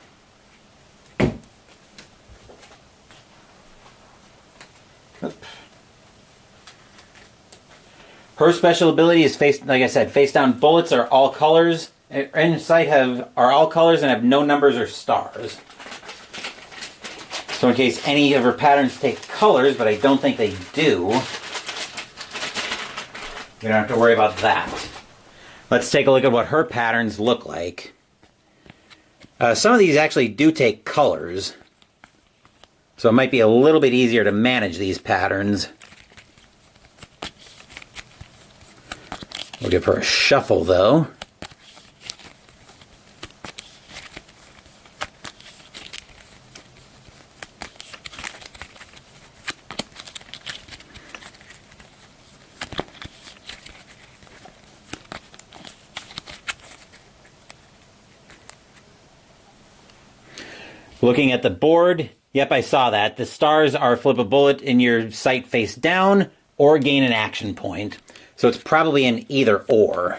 Her special ability is like I said, face down bullets are all colors. In sight are all colors and have no numbers or stars. So in case any of her patterns take colors, but I don't think they do, we don't have to worry about that. Let's take a look at what her patterns look like. Some of these actually do take colors, so it might be a little bit easier to manage these patterns. We'll give her a shuffle, though. Looking at the board, yep, I saw that. The stars are flip a bullet in your sight face down or gain an action point. So it's probably an either or.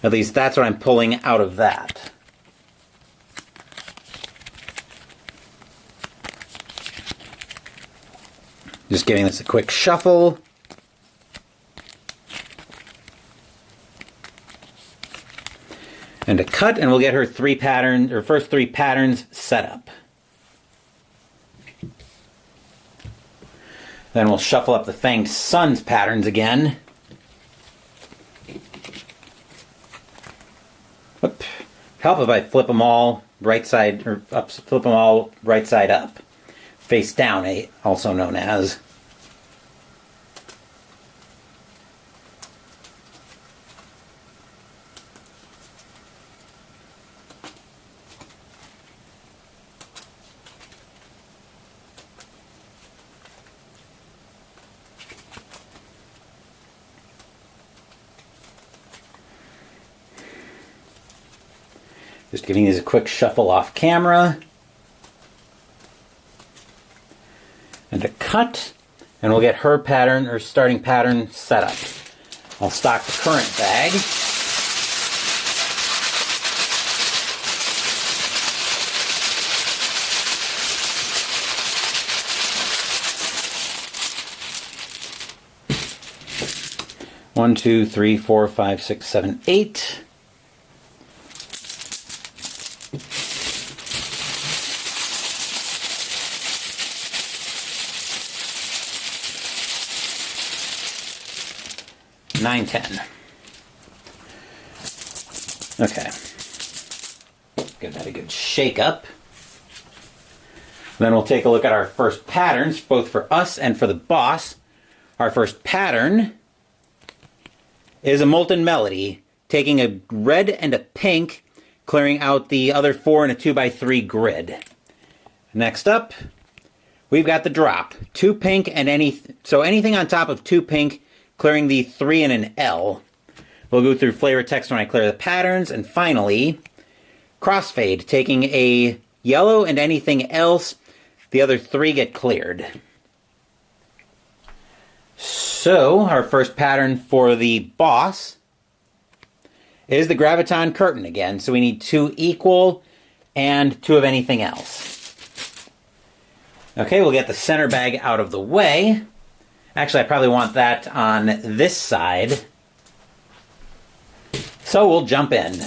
At least that's what I'm pulling out of that. Just giving this a quick shuffle. And a cut, and we'll get her first three patterns set up. Then we'll shuffle up the Fanged Sun's patterns again. Oop. Help if I flip them all right side or up, flip them all right side up. Face down, also known as. Just giving these a quick shuffle off camera. And a cut, and we'll get her pattern, or starting pattern, set up. I'll stock the current bag. One, 2, 3, 4, 5, 6, 7, 8. Nine, 10. Okay. Give that a good shake up. Then we'll take a look at our first patterns, both for us and for the boss. Our first pattern is a Molten Melody, taking a red and a pink, clearing out the other 4 in a 2x3 grid. Next up, we've got the drop. 2 pink and anything on top of 2 pink, clearing the 3 in an L. We'll go through flavor text when I clear the patterns. And finally, Crossfade, taking a yellow and anything else, the other 3 get cleared. So, our first pattern for the boss is the Graviton Curtain again. So we need 2 equal and 2 of anything else. Okay, we'll get the center bag out of the way. Actually, I probably want that on this side. So we'll jump in.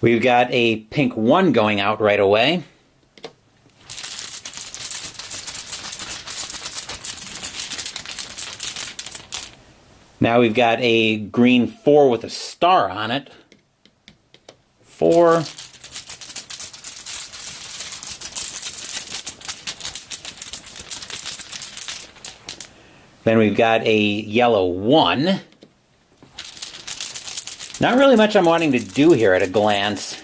We've got a pink 1 going out right away. Now we've got a green 4 with a star on it. 4. Then we've got a yellow 1. Not really much I'm wanting to do here at a glance.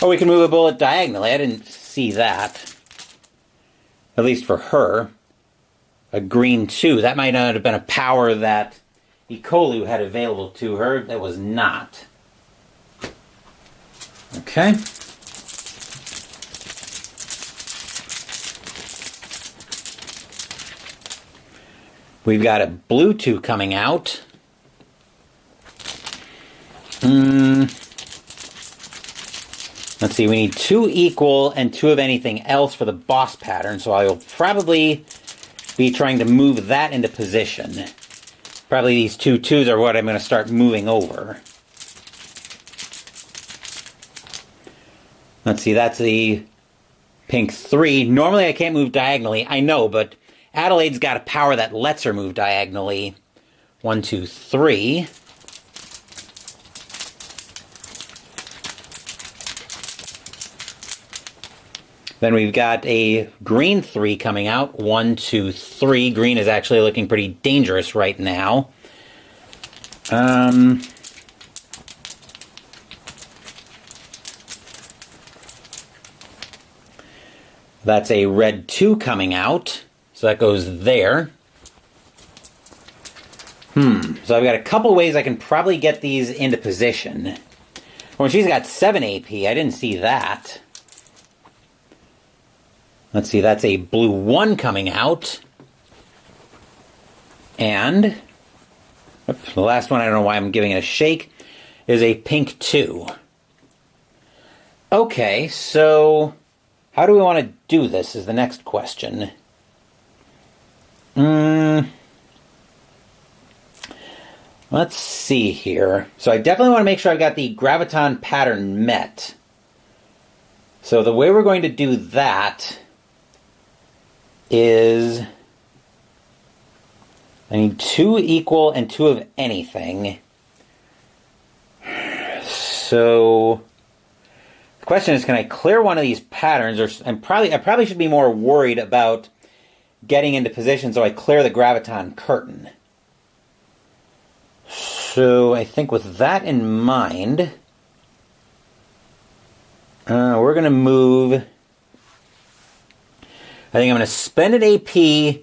Oh, we can move a bullet diagonally. I didn't see that. At least for her. A green 2. That might not have been a power that Ekolu had available to her. That was not. Okay. We've got a blue 2 coming out. Let's see, we need 2 equal and 2 of anything else for the boss pattern, so I will probably be trying to move that into position. Probably these 2 2s are what I'm going to start moving over. Let's see, that's the pink 3. Normally I can't move diagonally, I know, but Adelaide's got a power that lets her move diagonally. 1, 2, 3. Then we've got a green 3 coming out. 1, 2, 3. Green is actually looking pretty dangerous right now. That's a red 2 coming out. So that goes there. So I've got a couple ways I can probably get these into position. Well, she's got 7 AP. I didn't see that. Let's see, that's a blue 1 coming out. And the last one, I don't know why I'm giving it a shake, is a pink 2. Okay, so how do we want to do this is the next question. Let's see here. So I definitely want to make sure I've got the Graviton pattern met. So the way we're going to do that is I need 2 equal and 2 of anything. So the question is, can I clear one of these patterns? Or I probably should be more worried about getting into position so I clear the Graviton curtain. So I think with that in mind, we're going to move I think I'm going to spend an AP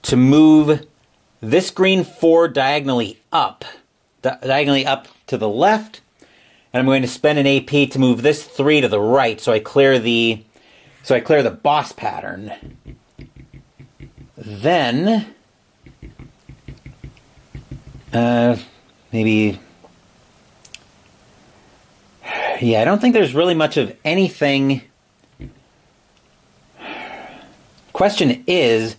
to move this green 4 diagonally up to the left, and I'm going to spend an AP to move this 3 to the right, so I clear the boss pattern. Then maybe, yeah, I don't think there's really much of anything. Question is,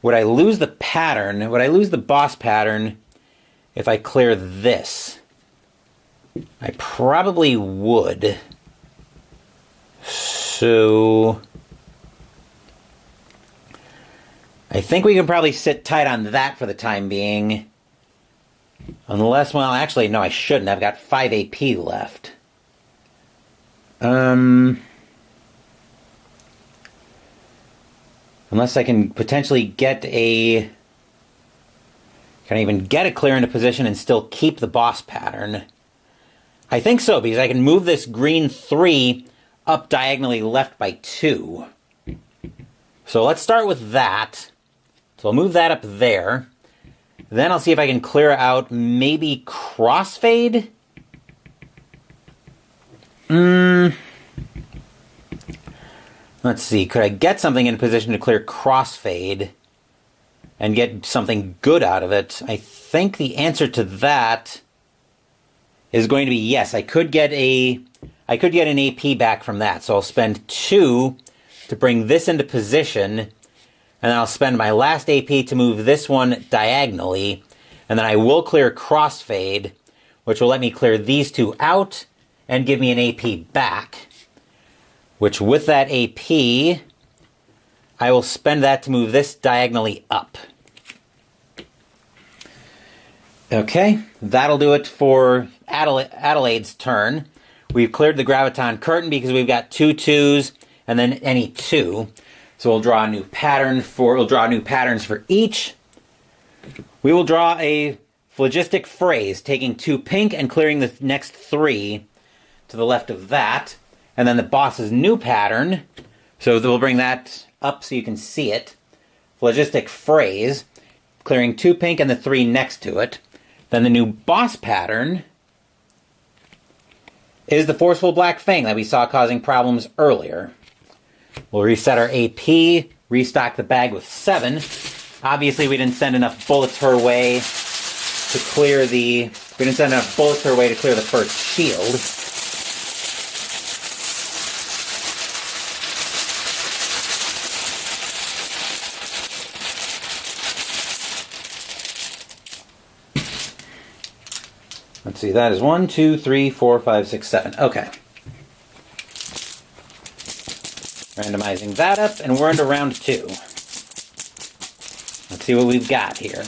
would I lose the pattern? Would I lose the boss pattern if I clear this? I probably would. So I think we can probably sit tight on that for the time being. Unless, well, actually, no, I shouldn't. I've got 5 AP left. Unless I can potentially get a... Can I even get a clear into position and still keep the boss pattern? I think so, because I can move this green 3 up diagonally left by 2. So let's start with that. So I'll move that up there. Then I'll see if I can clear out maybe crossfade. Let's see, could I get something in position to clear crossfade and get something good out of it? I think the answer to that is going to be yes. I could get an AP back from that. So I'll spend 2 to bring this into position, and then I'll spend my last AP to move this one diagonally, and then I will clear crossfade, which will let me clear these 2 out and give me an AP back. Which, with that AP, I will spend that to move this diagonally up. Okay, that'll do it for Adelaide's turn. We've cleared the Graviton curtain because we've got 2 2s and then any 2. So we'll draw new patterns for each. We will draw a phlogistic phrase, taking 2 pink and clearing the next 3 to the left of that. And then the boss's new pattern, so we'll bring that up so you can see it. Phlogistic phrase, clearing 2 pink and the 3 next to it. Then the new boss pattern is the Forceful Black Fang that we saw causing problems earlier. We'll reset our AP, restock the bag with 7. Obviously, we didn't send enough bullets her way to clear the... We didn't send enough bullets her way to clear the first shield. Let's see, that is 1, 2, 3, 4, 5, 6, 7. Okay. Randomizing that up, and we're into round 2. Let's see what we've got here.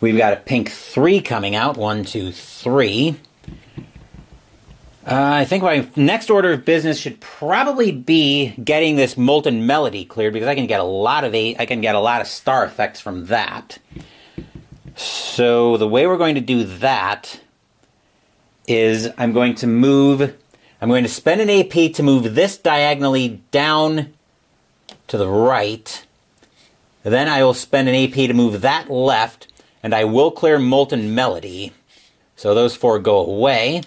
We've got a pink 3 coming out. 1, 2, 3. I think my next order of business should probably be getting this Molten Melody cleared, because I can get a lot of star effects from that. So the way we're going to do that is I'm going to spend an AP to move this diagonally down to the right. Then I will spend an AP to move that left, and I will clear Molten Melody. So those 4 go away.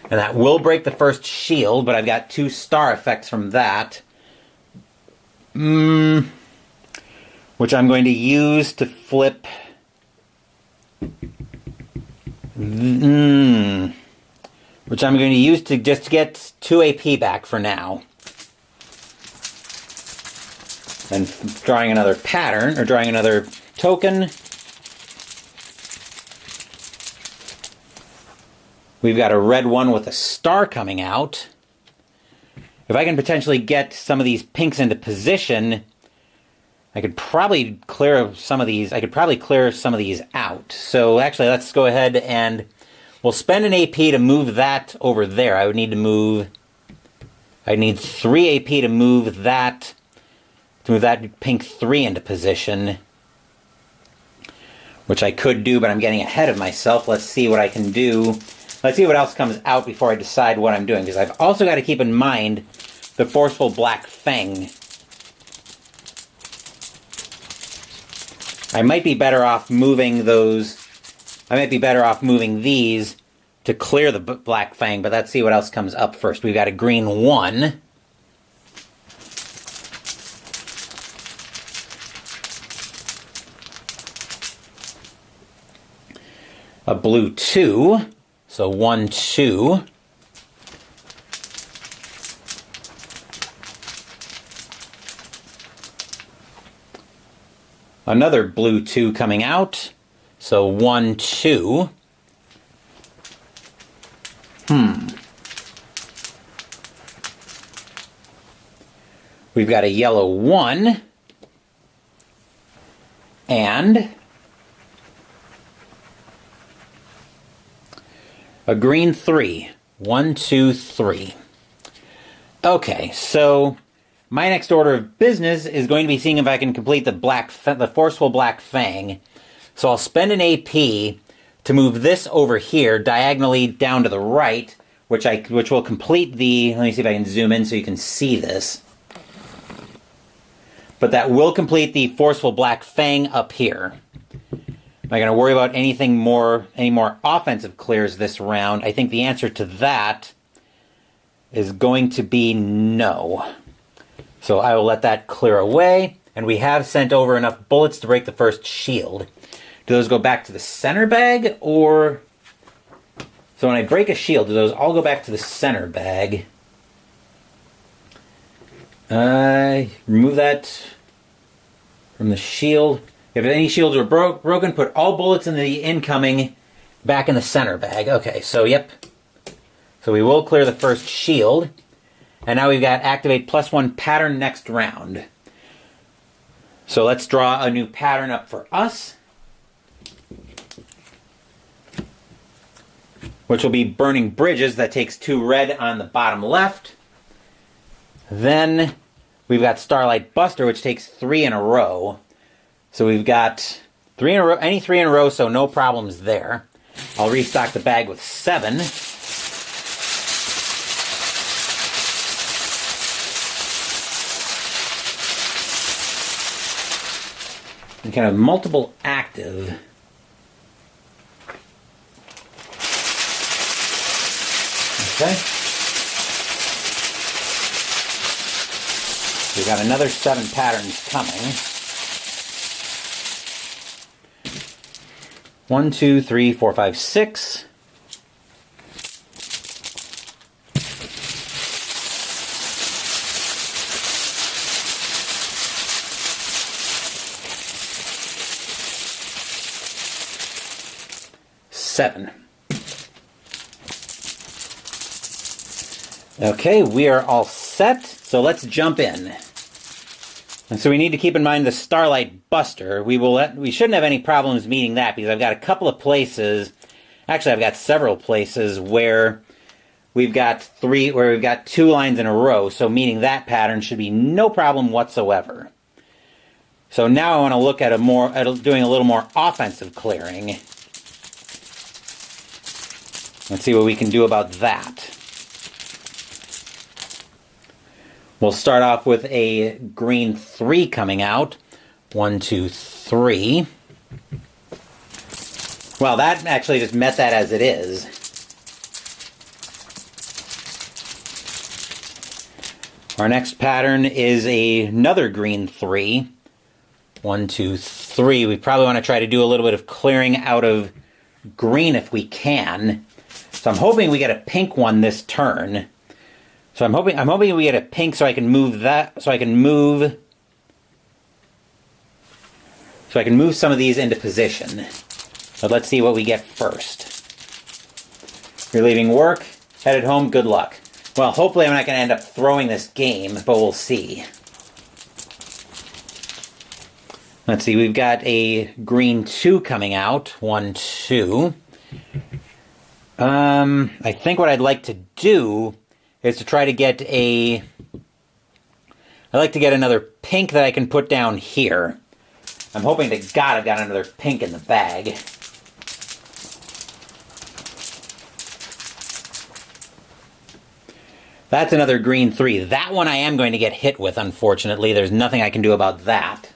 And that will break the first shield, but I've got 2 star effects from that. Which I'm going to use to flip... Which I'm going to use to just get 2 AP back for now. And drawing another pattern, or drawing another token. We've got a red one with a star coming out. If I can potentially get some of these pinks into position, I could probably clear some of these. Out. So actually, let's go ahead and we'll spend an AP to move that over there. I need 3 AP to move that pink 3 into position. which I could do, but I'm getting ahead of myself. Let's see what I can do. Let's see what else comes out before I decide what I'm doing, because I've also got to keep in mind the Forceful Black Fang. I might be better off moving those. I might be better off moving these to clear the Black Fang, but let's see what else comes up first. We've got a green 1. A blue 2. So 1, 2. Another blue 2 coming out. So 1, 2. We've got a yellow 1. And a green 3. 1, 2, 3. Okay, so my next order of business is going to be seeing if I can complete the Forceful Black Fang. So I'll spend an AP to move this over here diagonally down to the right, which will complete the. Let me see if I can zoom in so you can see this. But that will complete the Forceful Black Fang up here. Am I going to worry about any more offensive clears this round? I think the answer to that is going to be no. So I will let that clear away. And we have sent over enough bullets to break the first shield. Do those go back to the center bag, or... So when I break a shield, do those all go back to the center bag? Remove that from the shield. If any shields are broken, put all bullets in the incoming back in the center bag. Okay, so yep. So we will clear the first shield. And now we've got activate +1 pattern next round. So let's draw a new pattern up for us, which will be Burning Bridges. That takes 2 red on the bottom left. Then we've got Starlight Buster, which takes 3 in a row. So we've got 3 in a row, any 3 in a row, so no problems there. I'll restock the bag with 7. And kind of multiple active. Okay. We've got another 7 patterns coming. 1, 2, 3, 4, 5, 6. Seven. Okay, we are all set, so let's jump in. And so we need to keep in mind the Starlight Buster. We shouldn't have any problems meeting that, because I've got a couple of places, actually I've got several places where we've got 2 lines in a row, so meeting that pattern should be no problem whatsoever. So now I want to look at doing a little more offensive clearing. Let's see what we can do about that. We'll start off with a green 3 coming out. 1, 2, 3. Well, that actually just met that as it is. Our next pattern is another green 3. 1, 2, 3. We probably want to try to do a little bit of clearing out of green if we can. So I'm hoping we get a pink one this turn. So I'm hoping we get a pink so I can move that, so I can move some of these into position. But let's see what we get first. You're leaving work, headed home, good luck. Well, hopefully I'm not going to end up throwing this game, but we'll see. Let's see, we've got a green 2 coming out. 1, 2. I think what I'd like to do is to try to get I'd like to get another pink that I can put down here. I'm hoping to God I've got another pink in the bag. That's another green 3. That one I am going to get hit with, unfortunately. There's nothing I can do about that.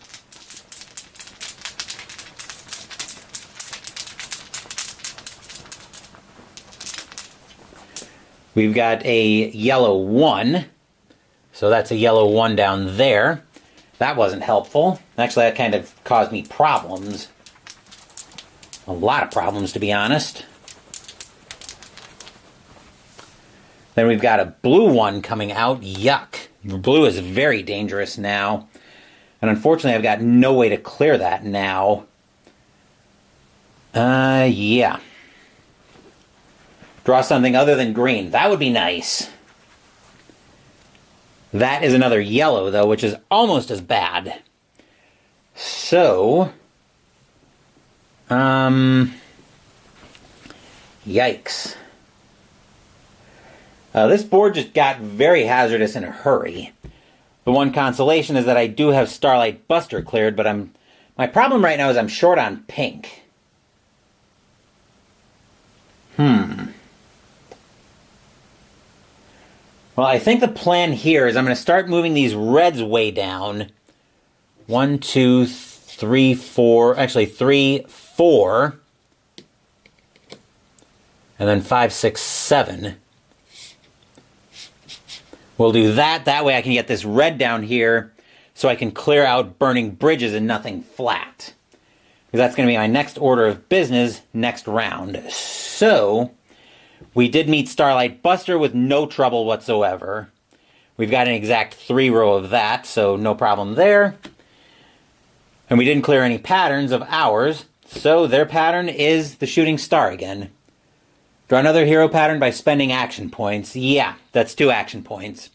We've got a yellow 1. So that's a yellow 1 down there. That wasn't helpful. Actually, that kind of caused me problems. A lot of problems, to be honest. Then we've got a blue 1 coming out. Yuck. Blue is very dangerous now. And unfortunately, I've got no way to clear that now. Yeah. Draw something other than green. That would be nice. That is another yellow, though, which is almost as bad. So, yikes. This board just got very hazardous in a hurry. The one consolation is that I do have Starlight Buster cleared, but my problem right now is I'm short on pink. Well, I think the plan here is I'm going to start moving these reds way down. 1, 2, 3, 4. Actually, 3, 4. And then 5, 6, 7. We'll do that. That way I can get this red down here so I can clear out burning bridges and nothing flat. Because that's going to be my next order of business next round. So, we did meet Starlight Buster with no trouble whatsoever. We've got an exact 3 row of that, so no problem there. And we didn't clear any patterns of ours, so their pattern is the shooting star again. Draw another hero pattern by spending action points. Yeah, that's 2 action points.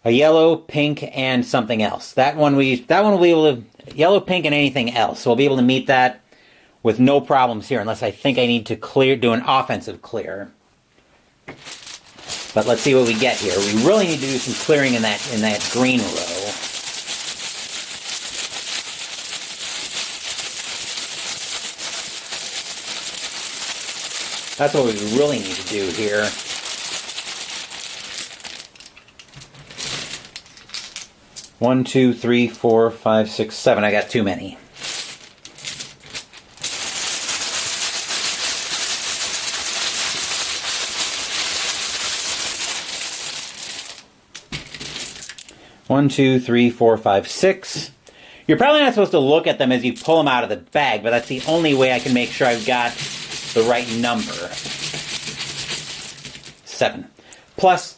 A yellow, pink, and something else. That one will be able to yellow, pink, and anything else. So we'll be able to meet that with no problems here, unless I think I need to do an offensive clear. But let's see what we get here. We really need to do some clearing in that green row. That's what we really need to do here. One, 2, 3, 4, 5, 6, 7. I got too many. One, 2, 3, 4, 5, 6. You're probably not supposed to look at them as you pull them out of the bag, but that's the only way I can make sure I've got the right number. 7. Plus,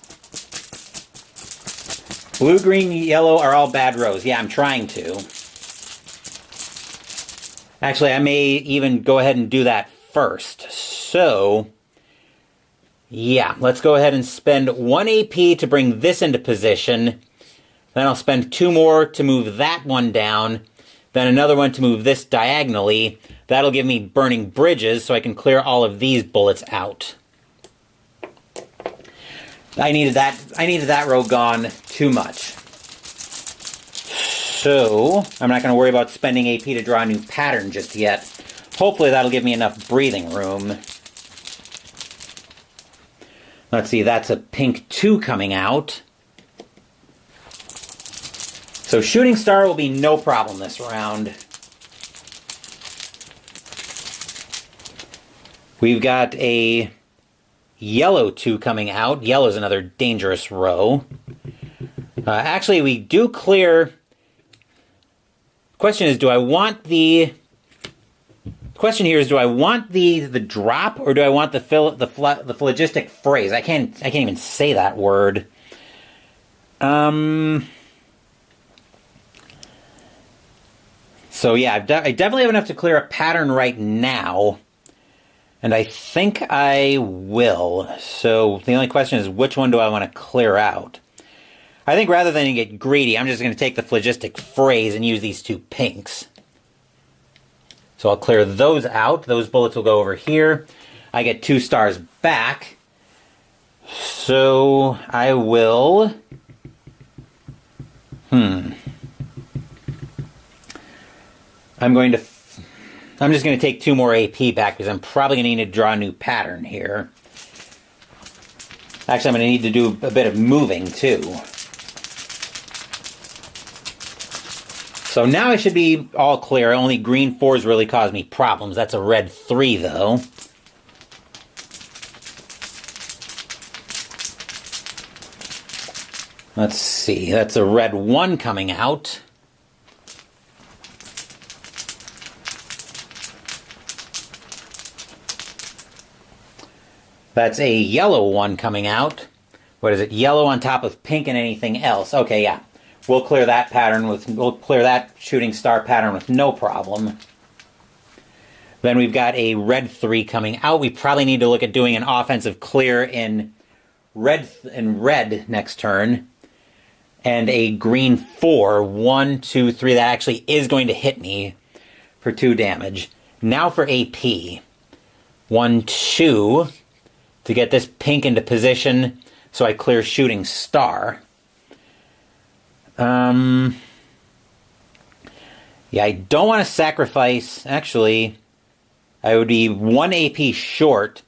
blue, green, yellow are all bad rows. Yeah, I'm trying to. Actually, I may even go ahead and do that first. So, yeah, let's go ahead and spend 1 AP to bring this into position. Then I'll spend 2 more to move that one down. Then another one to move this diagonally. That'll give me burning bridges so I can clear all of these bullets out. I needed that row gone too much. So, I'm not going to worry about spending AP to draw a new pattern just yet. Hopefully that'll give me enough breathing room. Let's see, that's a pink 2 coming out. So shooting star will be no problem this round. We've got a yellow 2 coming out. Yellow is another dangerous row. Actually, we do clear. Question here is, do I want the drop, or do I want the phlogistic phrase? I can't even say that word. So yeah, I definitely have enough to clear a pattern right now. And I think I will. So the only question is, which one do I want to clear out? I think rather than get greedy, I'm just going to take the phlogistic phrase and use these 2 pinks. So I'll clear those out. Those bullets will go over here. I get 2 stars back. So I will... I'm just going to take 2 more AP back because I'm probably going to need to draw a new pattern here. Actually, I'm going to need to do a bit of moving too. So now I should be all clear. Only green 4s really cause me problems. That's a red 3 though. Let's see, that's a red 1 coming out. That's a yellow 1 coming out. What is it? Yellow on top of pink and anything else. Okay, yeah. We'll clear that shooting star pattern with no problem. Then we've got a red 3 coming out. We probably need to look at doing an offensive clear in red next turn. And a green 4, 1, 2, 3. That actually is going to hit me for 2 damage. Now for AP. 1, 2. To get this pink into position so I clear shooting star. Yeah, I don't want to sacrifice. Actually, I would be 1 AP short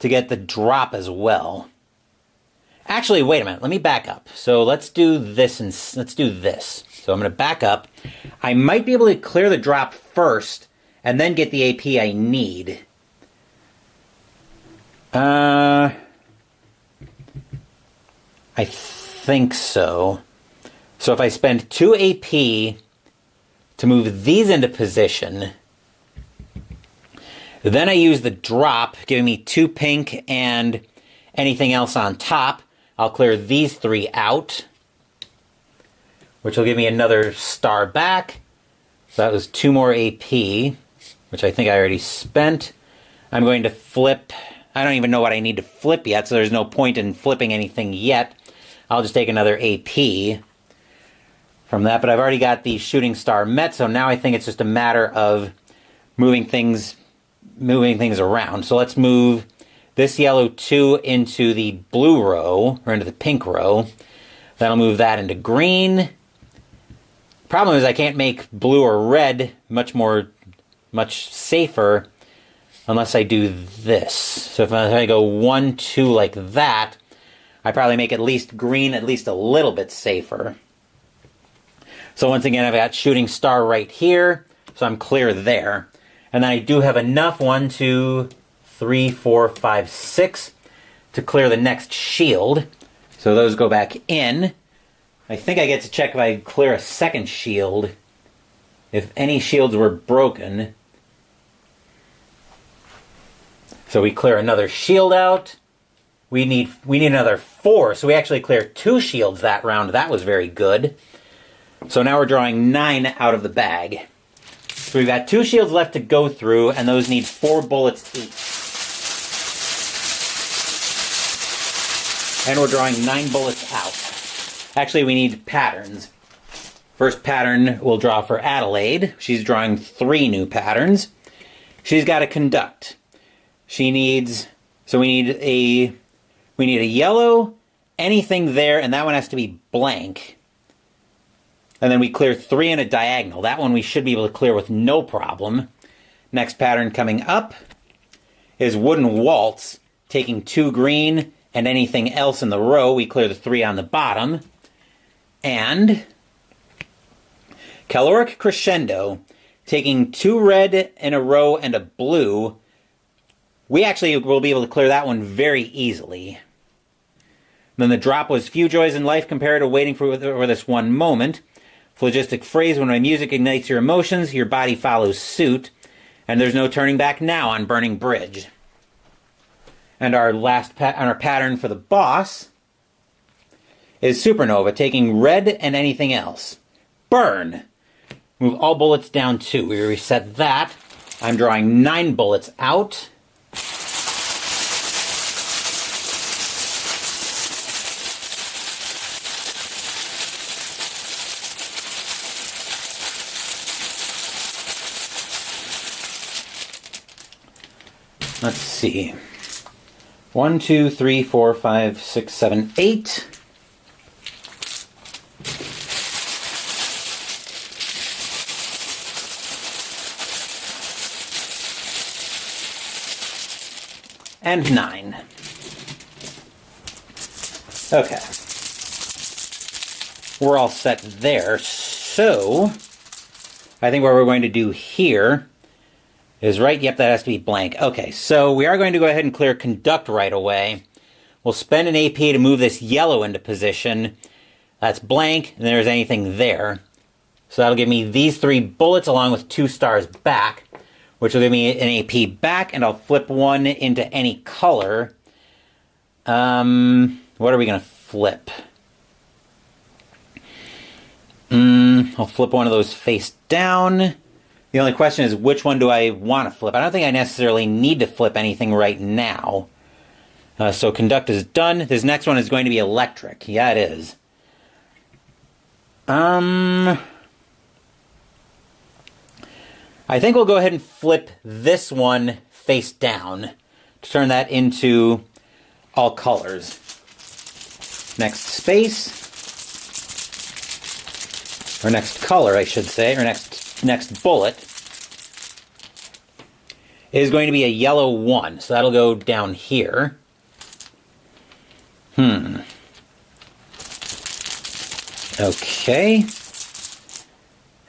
to get the drop as well. Actually, wait a minute. Let me back up. So let's do this and let's do this. So I'm going to back up. I might be able to clear the drop first and then get the AP I need. I think so. So if I spend 2 AP to move these into position, then I use the drop, giving me 2 pink and anything else on top. I'll clear these 3 out, which will give me another star back. So that was 2 more AP, which I think I already spent. I'm going to flip. I don't even know what I need to flip yet, so there's no point in flipping anything yet. I'll just take another AP from that, but I've already got the shooting star met, so now I think it's just a matter of moving things around. So let's move this yellow 2 into the blue row, or into the pink row. Then I'll move that into green. Problem is I can't make blue or red much safer unless I do this. So if I go 1, 2 like that, I probably make at least green at least a little bit safer. So once again, I've got shooting star right here, so I'm clear there. And then I do have enough, 1, 2, 3, 4, 5, 6, to clear the next shield. So those go back in. I think I get to check if I clear a second shield, if any shields were broken. So we clear another shield out. We need another 4, so we actually cleared 2 shields that round. That was very good. So now we're drawing 9 out of the bag. So we've got 2 shields left to go through, and those need 4 bullets each. And we're drawing 9 bullets out. Actually, we need patterns. First pattern we'll draw for Adelaide. She's drawing 3 new patterns. She's got to conduct. We need a yellow, anything there, and that one has to be blank. And then we clear 3 in a diagonal. That one we should be able to clear with no problem. Next pattern coming up is Wooden Waltz, taking 2 green and anything else in the row. We clear the 3 on the bottom. And Caloric Crescendo, taking 2 red in a row and a blue. We actually will be able to clear that one very easily. Then the drop was Few Joys in Life compared to Waiting for This One Moment. Phlogistic phrase, when my music ignites your emotions, your body follows suit. And there's no turning back now on Burning Bridge. And our last our pattern for the boss is Supernova, taking red and anything else. Burn! Move all bullets down 2. We reset that. I'm drawing 9 bullets out. Let's see. 1, 2, 3, 4, 5, 6, 7, 8. and 9. Okay. We're all set there. So, I think what we're going to do here is right. Yep, that has to be blank. Okay, so we are going to go ahead and clear Conduct right away. We'll spend an AP to move this yellow into position. That's blank, and there's anything there. So that'll give me these 3 bullets along with 2 stars back, which will give me an AP back, and I'll flip one into any color. What are we going to flip? I'll flip one of those face down. The only question is, which one do I want to flip? I don't think I necessarily need to flip anything right now. So Conduct is done. This next one is going to be Electric. Yeah, it is. I think we'll go ahead and flip this one face down to turn that into all colors. Next space. Or next color, I should say, or next bullet, is going to be a yellow 1. So that'll go down here. Okay.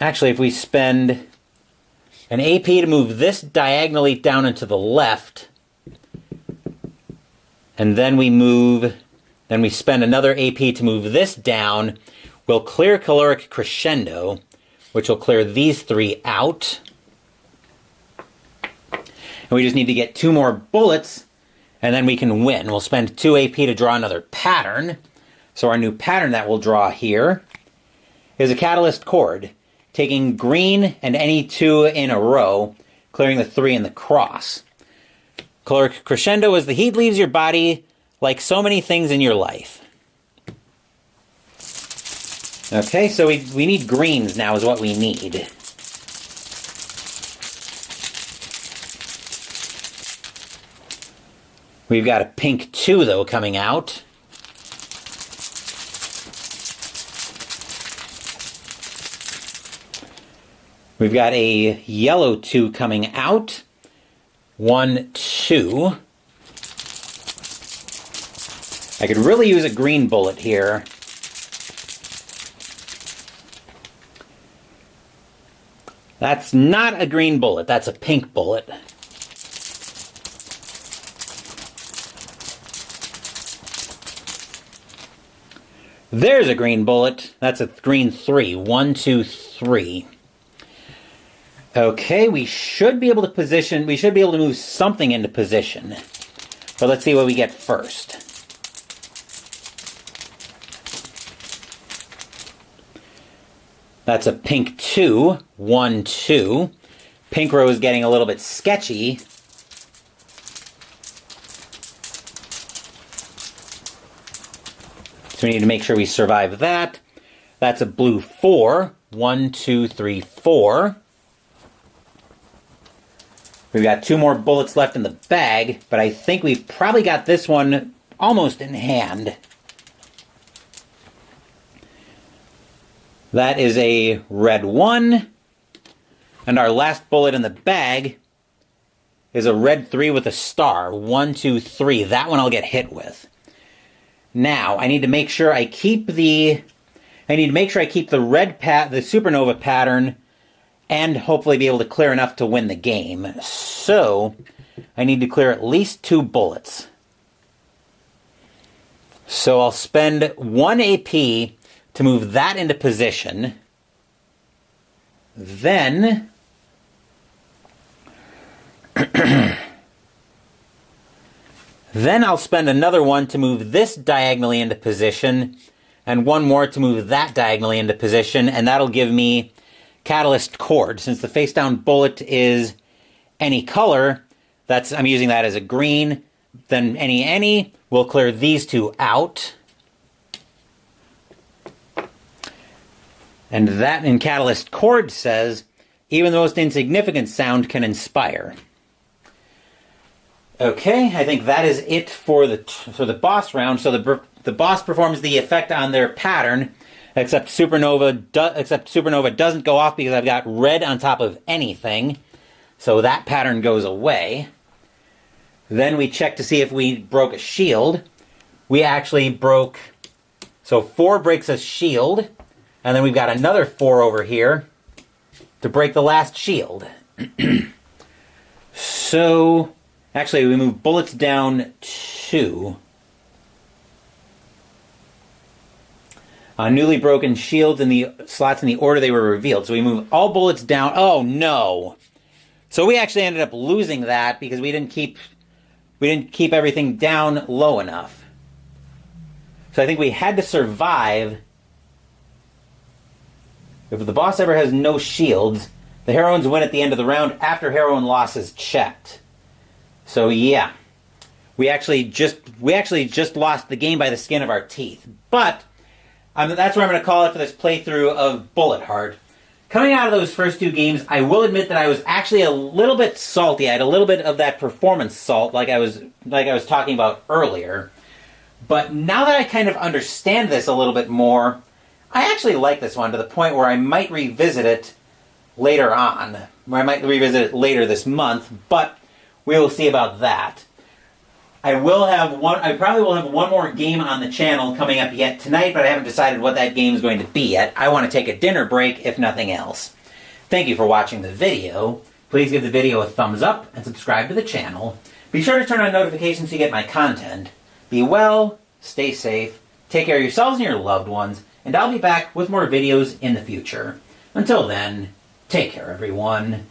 Actually, if we spend an AP to move this diagonally down and to the left, and then we spend another AP to move this down, we'll clear Caloric Crescendo, which will clear these 3 out. And we just need to get 2 more bullets, and then we can win. We'll spend 2 AP to draw another pattern. So our new pattern that we'll draw here is a Catalyst Chord, taking green and any 2 in a row, clearing the 3 in the cross. Caloric Crescendo as the heat leaves your body, like so many things in your life. Okay, so we need greens now is what we need. We've got a pink 2, though, coming out. We've got a yellow 2 coming out. 1, 2. I could really use a green bullet here. That's not a green bullet, that's a pink bullet. There's a green bullet. That's a green 3. 1, 2, 3. Okay, we should be able to move something into position. But let's see what we get first. That's a pink 2. 1, 2. Pink row is getting a little bit sketchy. So we need to make sure we survive that. That's a blue 4. 1, 2, 3, 4. We've got 2 more bullets left in the bag, but I think we've probably got this one almost in hand. That is a red 1. And our last bullet in the bag is a red 3 with a star. 1, 2, 3. That one I'll get hit with. Now, I need to make sure I keep the red the supernova pattern and hopefully be able to clear enough to win the game. So, I need to clear at least 2 bullets. So I'll spend 1 AP to move that into position. Then I'll spend another 1 to move this diagonally into position, and 1 more to move that diagonally into position, and that'll give me Catalyst Chord. Since the face down bullet is any color, I'm using that as a green, then any, we'll clear these 2 out. And that in Catalyst Chord says, even the most insignificant sound can inspire. Okay, I think that is it for the boss round. So the boss performs the effect on their pattern, except Supernova doesn't go off because I've got red on top of anything. So that pattern goes away. Then we checked to see if we broke a shield. We actually broke, so 4 breaks a shield, and then we've got another 4 over here to break the last shield. So, actually we moved bullets down 2. Newly broken shields in the slots in the order they were revealed. So we move all bullets down. Oh no! So we actually ended up losing that because we didn't keep everything down low enough. So I think we had to survive. If the boss ever has no shields, the heroines win at the end of the round after heroine loss is checked. So yeah, we actually just lost the game by the skin of our teeth. But that's what I'm going to call it for this playthrough of Bullet Heart. Coming out of those first 2 games, I will admit that I was actually a little bit salty. I had a little bit of that performance salt, like I was talking about earlier. But now that I kind of understand this a little bit more, I actually like this one to the point where I might revisit it later on. Where I might revisit it later this month, but we will see about that. I probably will have one more game on the channel coming up yet tonight, but I haven't decided what that game is going to be yet. I want to take a dinner break, if nothing else. Thank you for watching the video. Please give the video a thumbs up and subscribe to the channel. Be sure to turn on notifications so you get my content. Be well, stay safe, take care of yourselves and your loved ones, and I'll be back with more videos in the future. Until then, take care everyone.